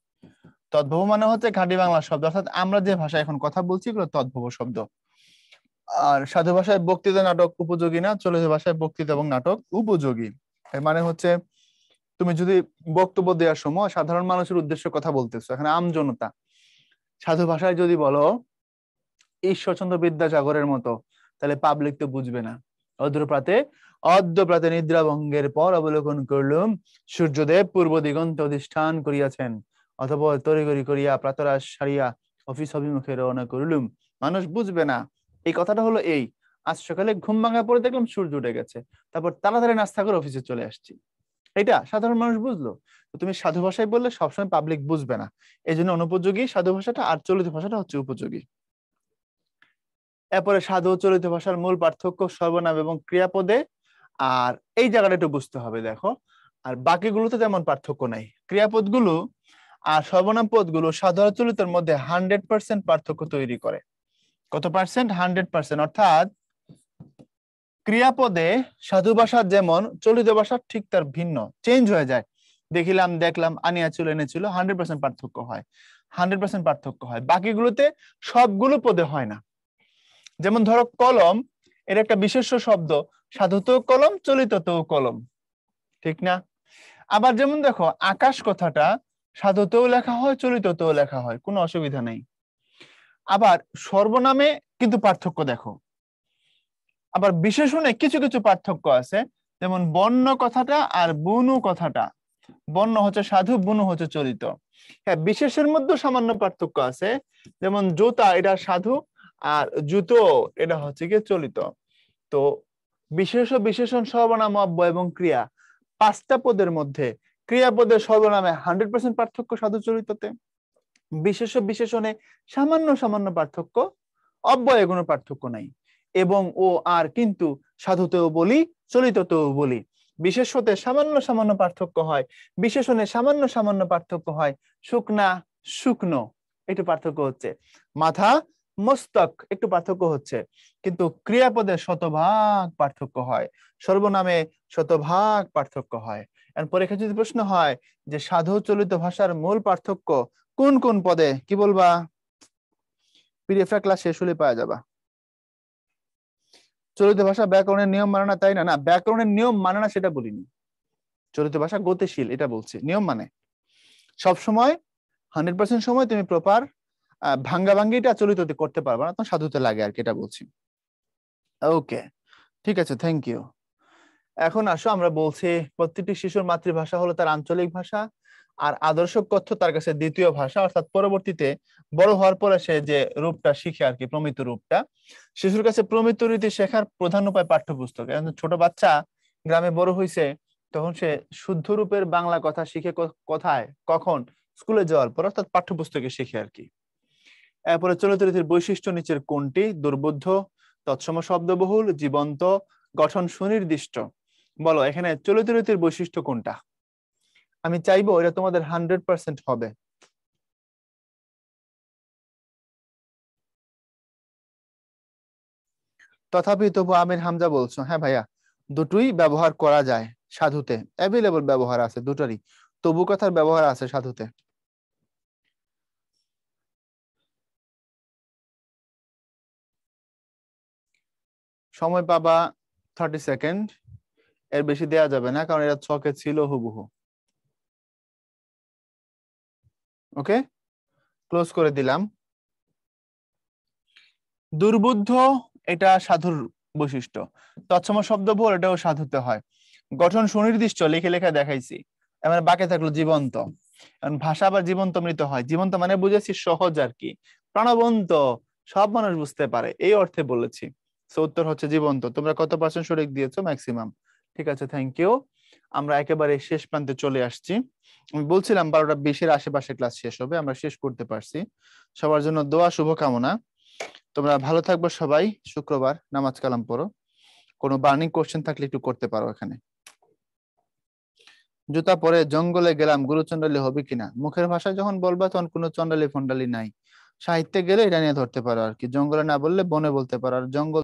A: তদ্ভব মানে হচ্ছে খাঁটি বাংলা শব্দ, অর্থাৎ আমরা যে ভাষায় এখন কথা বলছি এগুলো তদ্ভব শব্দ। আর সাধু ভাষায় বক্তৃতা নাটক উপযোগী না, চলিত ভাষায় বক্তৃতা এবং নাটক উপযোগী। এর মানে হচ্ছে তুমি যদি বক্তব্য দেওয়ার সময় সাধারণ মানুষের উদ্দেশ্যে কথা বলতেছো, এখানে আম জনতা, সাধু ভাষায় যদি বলো ঈশ্বরচন্দ্র বিদ্যাসাগরের মতো, তাহলে পাবলিক তো বুঝবে না। অদ্যপ্রাতে নিদ্রাভঙ্গের পর অবলোকন করলুম, সূর্যদেব পূর্ব দিগন্তে অধিষ্ঠান করিয়াছেন, অথবা তড়িঘড়ি করিয়া প্রাতরাশ সারিয়া অফিস অভিমুখে রওনা করলুম। মানুষ বুঝবে না। এই কথাটা হলো এই, আজ সকালে ঘুম ভাঙা পরে দেখলাম সূর্য উঠে গেছে, তারপর তাড়াতাড়ি নাস্তা করে অফিসে চলে আসছি। এটা সাধারণ মানুষ বুঝলো। তো তুমি সাধু ভাষায় বললে সবসময় পাবলিক বুঝবে না, এই জন্য অনুপযোগী সাধু ভাষাটা, আর চলিত ভাষাটা হচ্ছে উপযোগী। এরপরে সাধু চলিত ভাষার মূল পার্থক্য সর্বনাম এবং ক্রিয়াপদে, আর এই জায়গাটা একটু বুঝতে হবে দেখো। আর বাকিগুলোতে তেমন পার্থক্য নাই। ক্রিয়াপদগুলো আর সর্বনাম পদগুলো সাধারণ চলিতের মধ্যে 100% পার্থক্য তৈরি করে। কত পার্সেন্ট? 100%। অর্থাৎ ক্রিয়াপদে সাধু ভাষার যেমন চলিত ভাষার ঠিক তার ভিন্ন, চেঞ্জ হয়ে যায়। দেখিলাম, দেখলাম, আনিয়াছিল, এনেছিল, 100% পার্থক্য হয়, 100% পার্থক্য হয়। বাকিগুলোতে সবগুলো পদে হয় না। যেমন ধরো কলম, এর একটা বিশেষ্য শব্দ, সাধুতেও কলম, চলিততেও কলম, ঠিক না? আবার যেমন দেখো আকাশ কথাটা সাধুতেও লেখা হয়, চলিততেও লেখা হয়, কোনো অসুবিধা নেই। আবার সর্বনামে কিন্তু পার্থক্য দেখো। আবার বিশেষণে কিছু কিছু পার্থক্য আছে, যেমন বর্ণ কথাটা আর বুনু কথাটা। বর্ণ হচ্ছে সাধু, বুনু হচ্ছে চলিত। হ্যাঁ, বিশেষের মধ্যে সামান্য পার্থক্য আছে, যেমন জুতা এটা সাধু, আর জুতো এটা হচ্ছে গিয়ে চলিত। তো বিশেষ বিশেষণ সর্বনাম অব্যয় এবং ক্রিয়া 5টা পদের মধ্যে ক্রিয়াপদের সর্বনামে 100% পার্থক্য সাধু চলিততে, বিশেষ বিশেষণে সামান্য সামান্য পার্থক্য, অব্যয়ে কোনো পার্থক্য নাই। এবং ও আর কিন্তু সাধুতেও বলি, চলিততেও বলি। বিশেষতে সামান্য সামান্য পার্থক্য হয়, বিশেষণে সামান্য সামান্য পার্থক্য হয়। শুকনা, শুকনো একটু পার্থক্য হচ্ছে, মাথা, মস্তক একটু পার্থক্য হচ্ছে, কিন্তু ক্রিয়াপদে শতভাগ পার্থক্য হয়, সর্বনামে শতভাগ পার্থক্য হয়। এর পরীক্ষা যদি প্রশ্ন হয় যে সাধু চলিত ভাষার মূল পার্থক্য কোন কোন পদে, কি বলবা? পিডিএফটা ক্লাস শেষ হলে পাওয়া যাবা। চলিত ভাষা ব্যাকরণের নিয়ম মানে না, তাই না? না, ব্যাকরণের নিয়ম মানে না সেটা বলিনি। চলিত ভাষা গতিশীল এটা বলছি, নিয়ম মানে সব সময় 100% সময় তুমি প্রপার ভাঙ্গা ভাঙ্গিটা চলিততে করতে পারবে না, তো সাধুতে লাগে আর কি, এটা বলছি। ওকে, ঠিক আছে, থ্যাংক ইউ। এখন আসো, আমরা বলছি প্রত্যেকটি শিশুর মাতৃভাষা হলো তার আঞ্চলিক ভাষা, আর আদর্শ কথ্য তার কাছে দ্বিতীয় ভাষা, অর্থাৎ পরবর্তীতে বড় হওয়ার পরে সে যে রূপটা শিখে আর কি, প্রমিত রূপটা। শিশুর কাছে প্রমিত রীতি শেখার প্রধান উপায় পাঠ্যপুস্তক। ছোট বাচ্চা গ্রামে বড় হয়েছে, তখন সে শুদ্ধ রূপের বাংলা কথা শিখে কোথায়, কখন? স্কুলে যাওয়ার পর, অর্থাৎ পাঠ্যপুস্তকে শিখে আর কি। এরপরে চলিত রীতির বৈশিষ্ট্য নিচের কোনটি? দুর্বোধ্য, তৎসম শব্দবহুল, জীবন্ত, গঠন সুনির্দিষ্ট। বলো এখানে চলিত রীতির বৈশিষ্ট্য কোনটা? আমি চাইবো এটা তোমাদের 100% হবে। তথাপি তবু আমির হামজা বলছো, হ্যাঁ ভাইয়া, দুটোই ব্যবহার করা যায় সাধুতে, অ্যাভেলেবল ব্যবহার আছে দুটোরই। তবু কথার ব্যবহার আছে সাধুতে। সময় পাবা 30 সেকেন্ড, এর বেশি দেয়া যাবে না, কারণ এটা ছকে ছিল হুবহু। ওকে, ক্লোজ করে দিলাম। দুর্বুদ্ধ এটা সাধুর বৈশিষ্ট্য, তৎসম শব্দবহুল এটাও সাধুতে হয়। গঠন সুনির্দিষ্ট, লিখে লেখা দেখাইছি। এবার বাকি থাকলো জীবন্ত। কারণ ভাষা আবার জীবন্ত মৃত হয়, জীবন্ত মানে বুঝেছি সহজ আর কি, প্রাণবন্ত, সব মানুষ বুঝতে পারে, এই অর্থে বলেছি। সো উত্তর হচ্ছে জীবন্ত। তোমরা কত পার্সেন্ট সঠিক দিয়েছো? ম্যাক্সিমাম। ঠিক আছে, থ্যাংক ইউ। আমরা একেবারে শেষ প্রান্তে চলে আসছি। আমি বলছিলাম 12:20 আশেপাশে ক্লাস শেষ হবে, আমরা শেষ করতে পারছি। সবার জন্য দোয়া, শুভকামনা। তোমরা ভালো থাকবে সবাই। শুক্রবার নামাজ কালাম পড়ো। কোনো বার্নিং কোশ্চেন থাকলে একটু করতে পারো এখানে। জুতা পরে জঙ্গলে গেলাম গুরুচণ্ডালী হবে কিনা, মুখের ভাষায় যখন বলবা তখন কোনো চন্ডালী ফন্ডালি নাই। সাহিত্যে গেলে এটা নিয়ে ধরতে পারো আর কি, জঙ্গলে না বললে বনে বলতে পারো, আর জঙ্গল